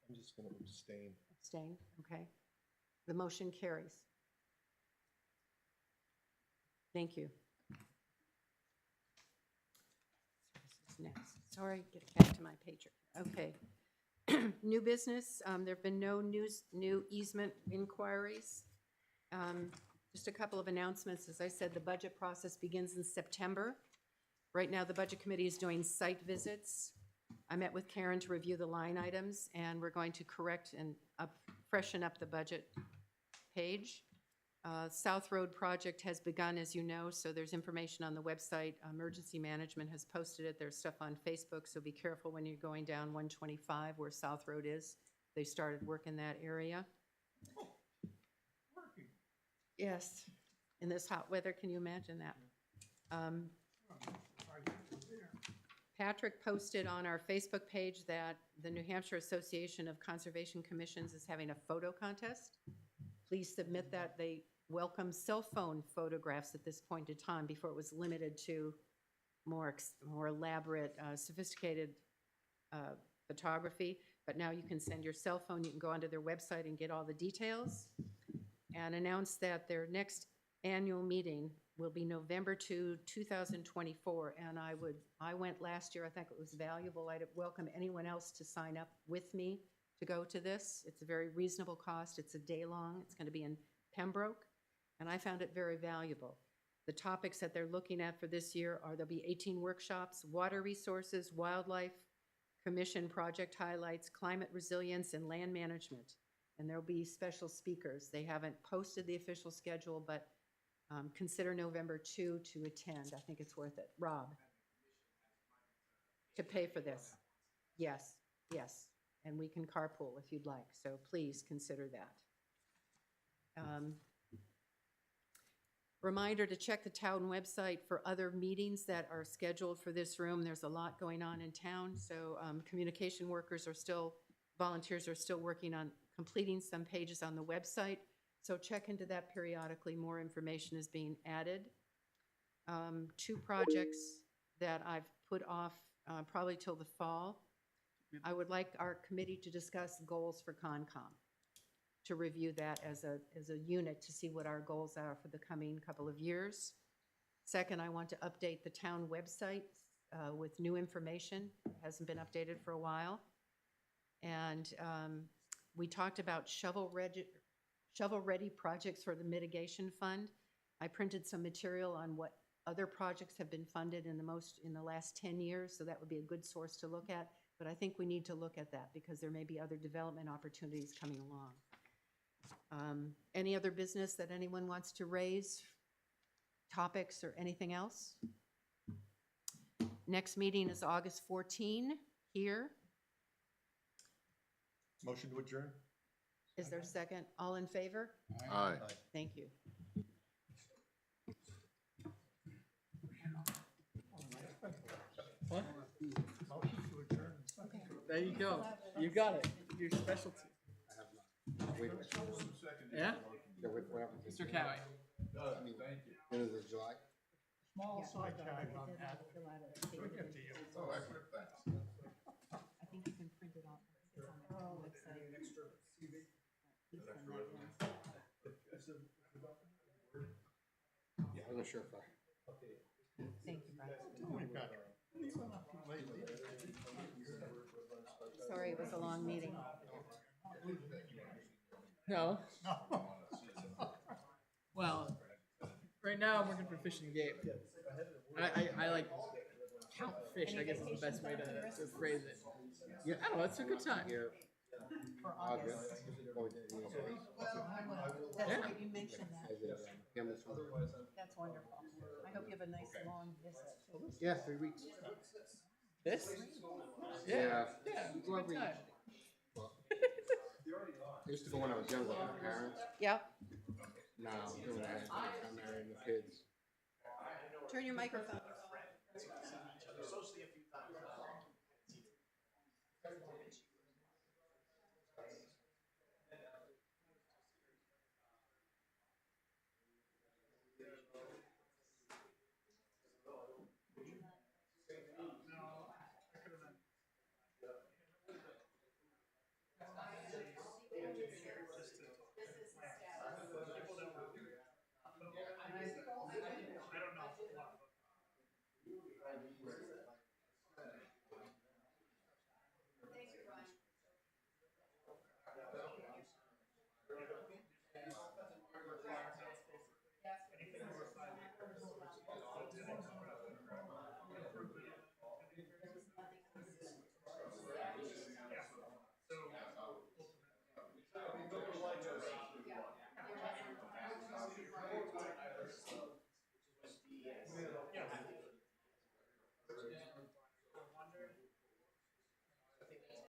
I'm just gonna abstain. Abstain, okay. The motion carries. Thank you. This is next. Sorry, get back to my pager. Okay. New business, there've been no new easement inquiries. Just a couple of announcements. As I said, the budget process begins in September. Right now, the Budget Committee is doing site visits. I met with Karen to review the line items, and we're going to correct and freshen up the budget page. South Road project has begun, as you know, so there's information on the website. Emergency Management has posted it. There's stuff on Facebook, so be careful when you're going down 125 where South Road is. They started work in that area. Working. Yes, in this hot weather, can you imagine that? Patrick posted on our Facebook page that the New Hampshire Association of Conservation Commissions is having a photo contest. Please submit that. They welcome cell phone photographs at this point in time. Before it was limited to more elaborate, sophisticated photography. But now you can send your cell phone. You can go onto their website and get all the details. And announce that their next annual meeting will be November 2, 2024. And I went last year. I think it was valuable. I'd welcome anyone else to sign up with me to go to this. It's a very reasonable cost. It's a day long. It's going to be in Pembroke, and I found it very valuable. The topics that they're looking at for this year are there'll be 18 workshops, water resources, wildlife, commission project highlights, climate resilience, and land management. And there'll be special speakers. They haven't posted the official schedule, but consider November 2 to attend. I think it's worth it. Rob? To pay for this. Yes, yes. And we can carpool if you'd like, so please consider that. Reminder to check the town website for other meetings that are scheduled for this room. There's a lot going on in town, so communication workers are still, volunteers are still working on completing some pages on the website. So check into that periodically. More information is being added. 2 projects that I've put off probably till the fall. I would like our committee to discuss goals for Concom, to review that as a unit to see what our goals are for the coming couple of years. Second, I want to update the town website with new information. It hasn't been updated for a while. And we talked about shovel-ready projects for the mitigation fund. I printed some material on what other projects have been funded in the last 10 years, so that would be a good source to look at. But I think we need to look at that because there may be other development opportunities coming along. Any other business that anyone wants to raise? Topics or anything else? Next meeting is August 14 here. Motion to adjourn? Is there a second? All in favor? Aye. Thank you. What? Motion to adjourn. There you go. You got it. Your specialty. Yeah? Mr. Cowie. When is it, July? Small sidetrack on that. Bring it to you. Oh, excellent, thanks. I think you can print it off. It's on the town website. Please send that in. Yeah, I wasn't sure if I. Thank you, Brian. We've got it. It's not too late. Sorry, it was a long meeting. No. Well, right now I'm working for Fish and Game. I like count fish, I guess is the best way to phrase it. Yeah. I don't know, it's a good time. Here. For August. That's Yeah. right, you mentioned that. That's wonderful. I hope you have a nice long visit. Yeah, 3 weeks. This? Yeah. Yeah, it's a Well, good time. I used to go when I was younger with my parents. Yep. Now I'm doing that. I'm marrying the kids. Turn your microphone.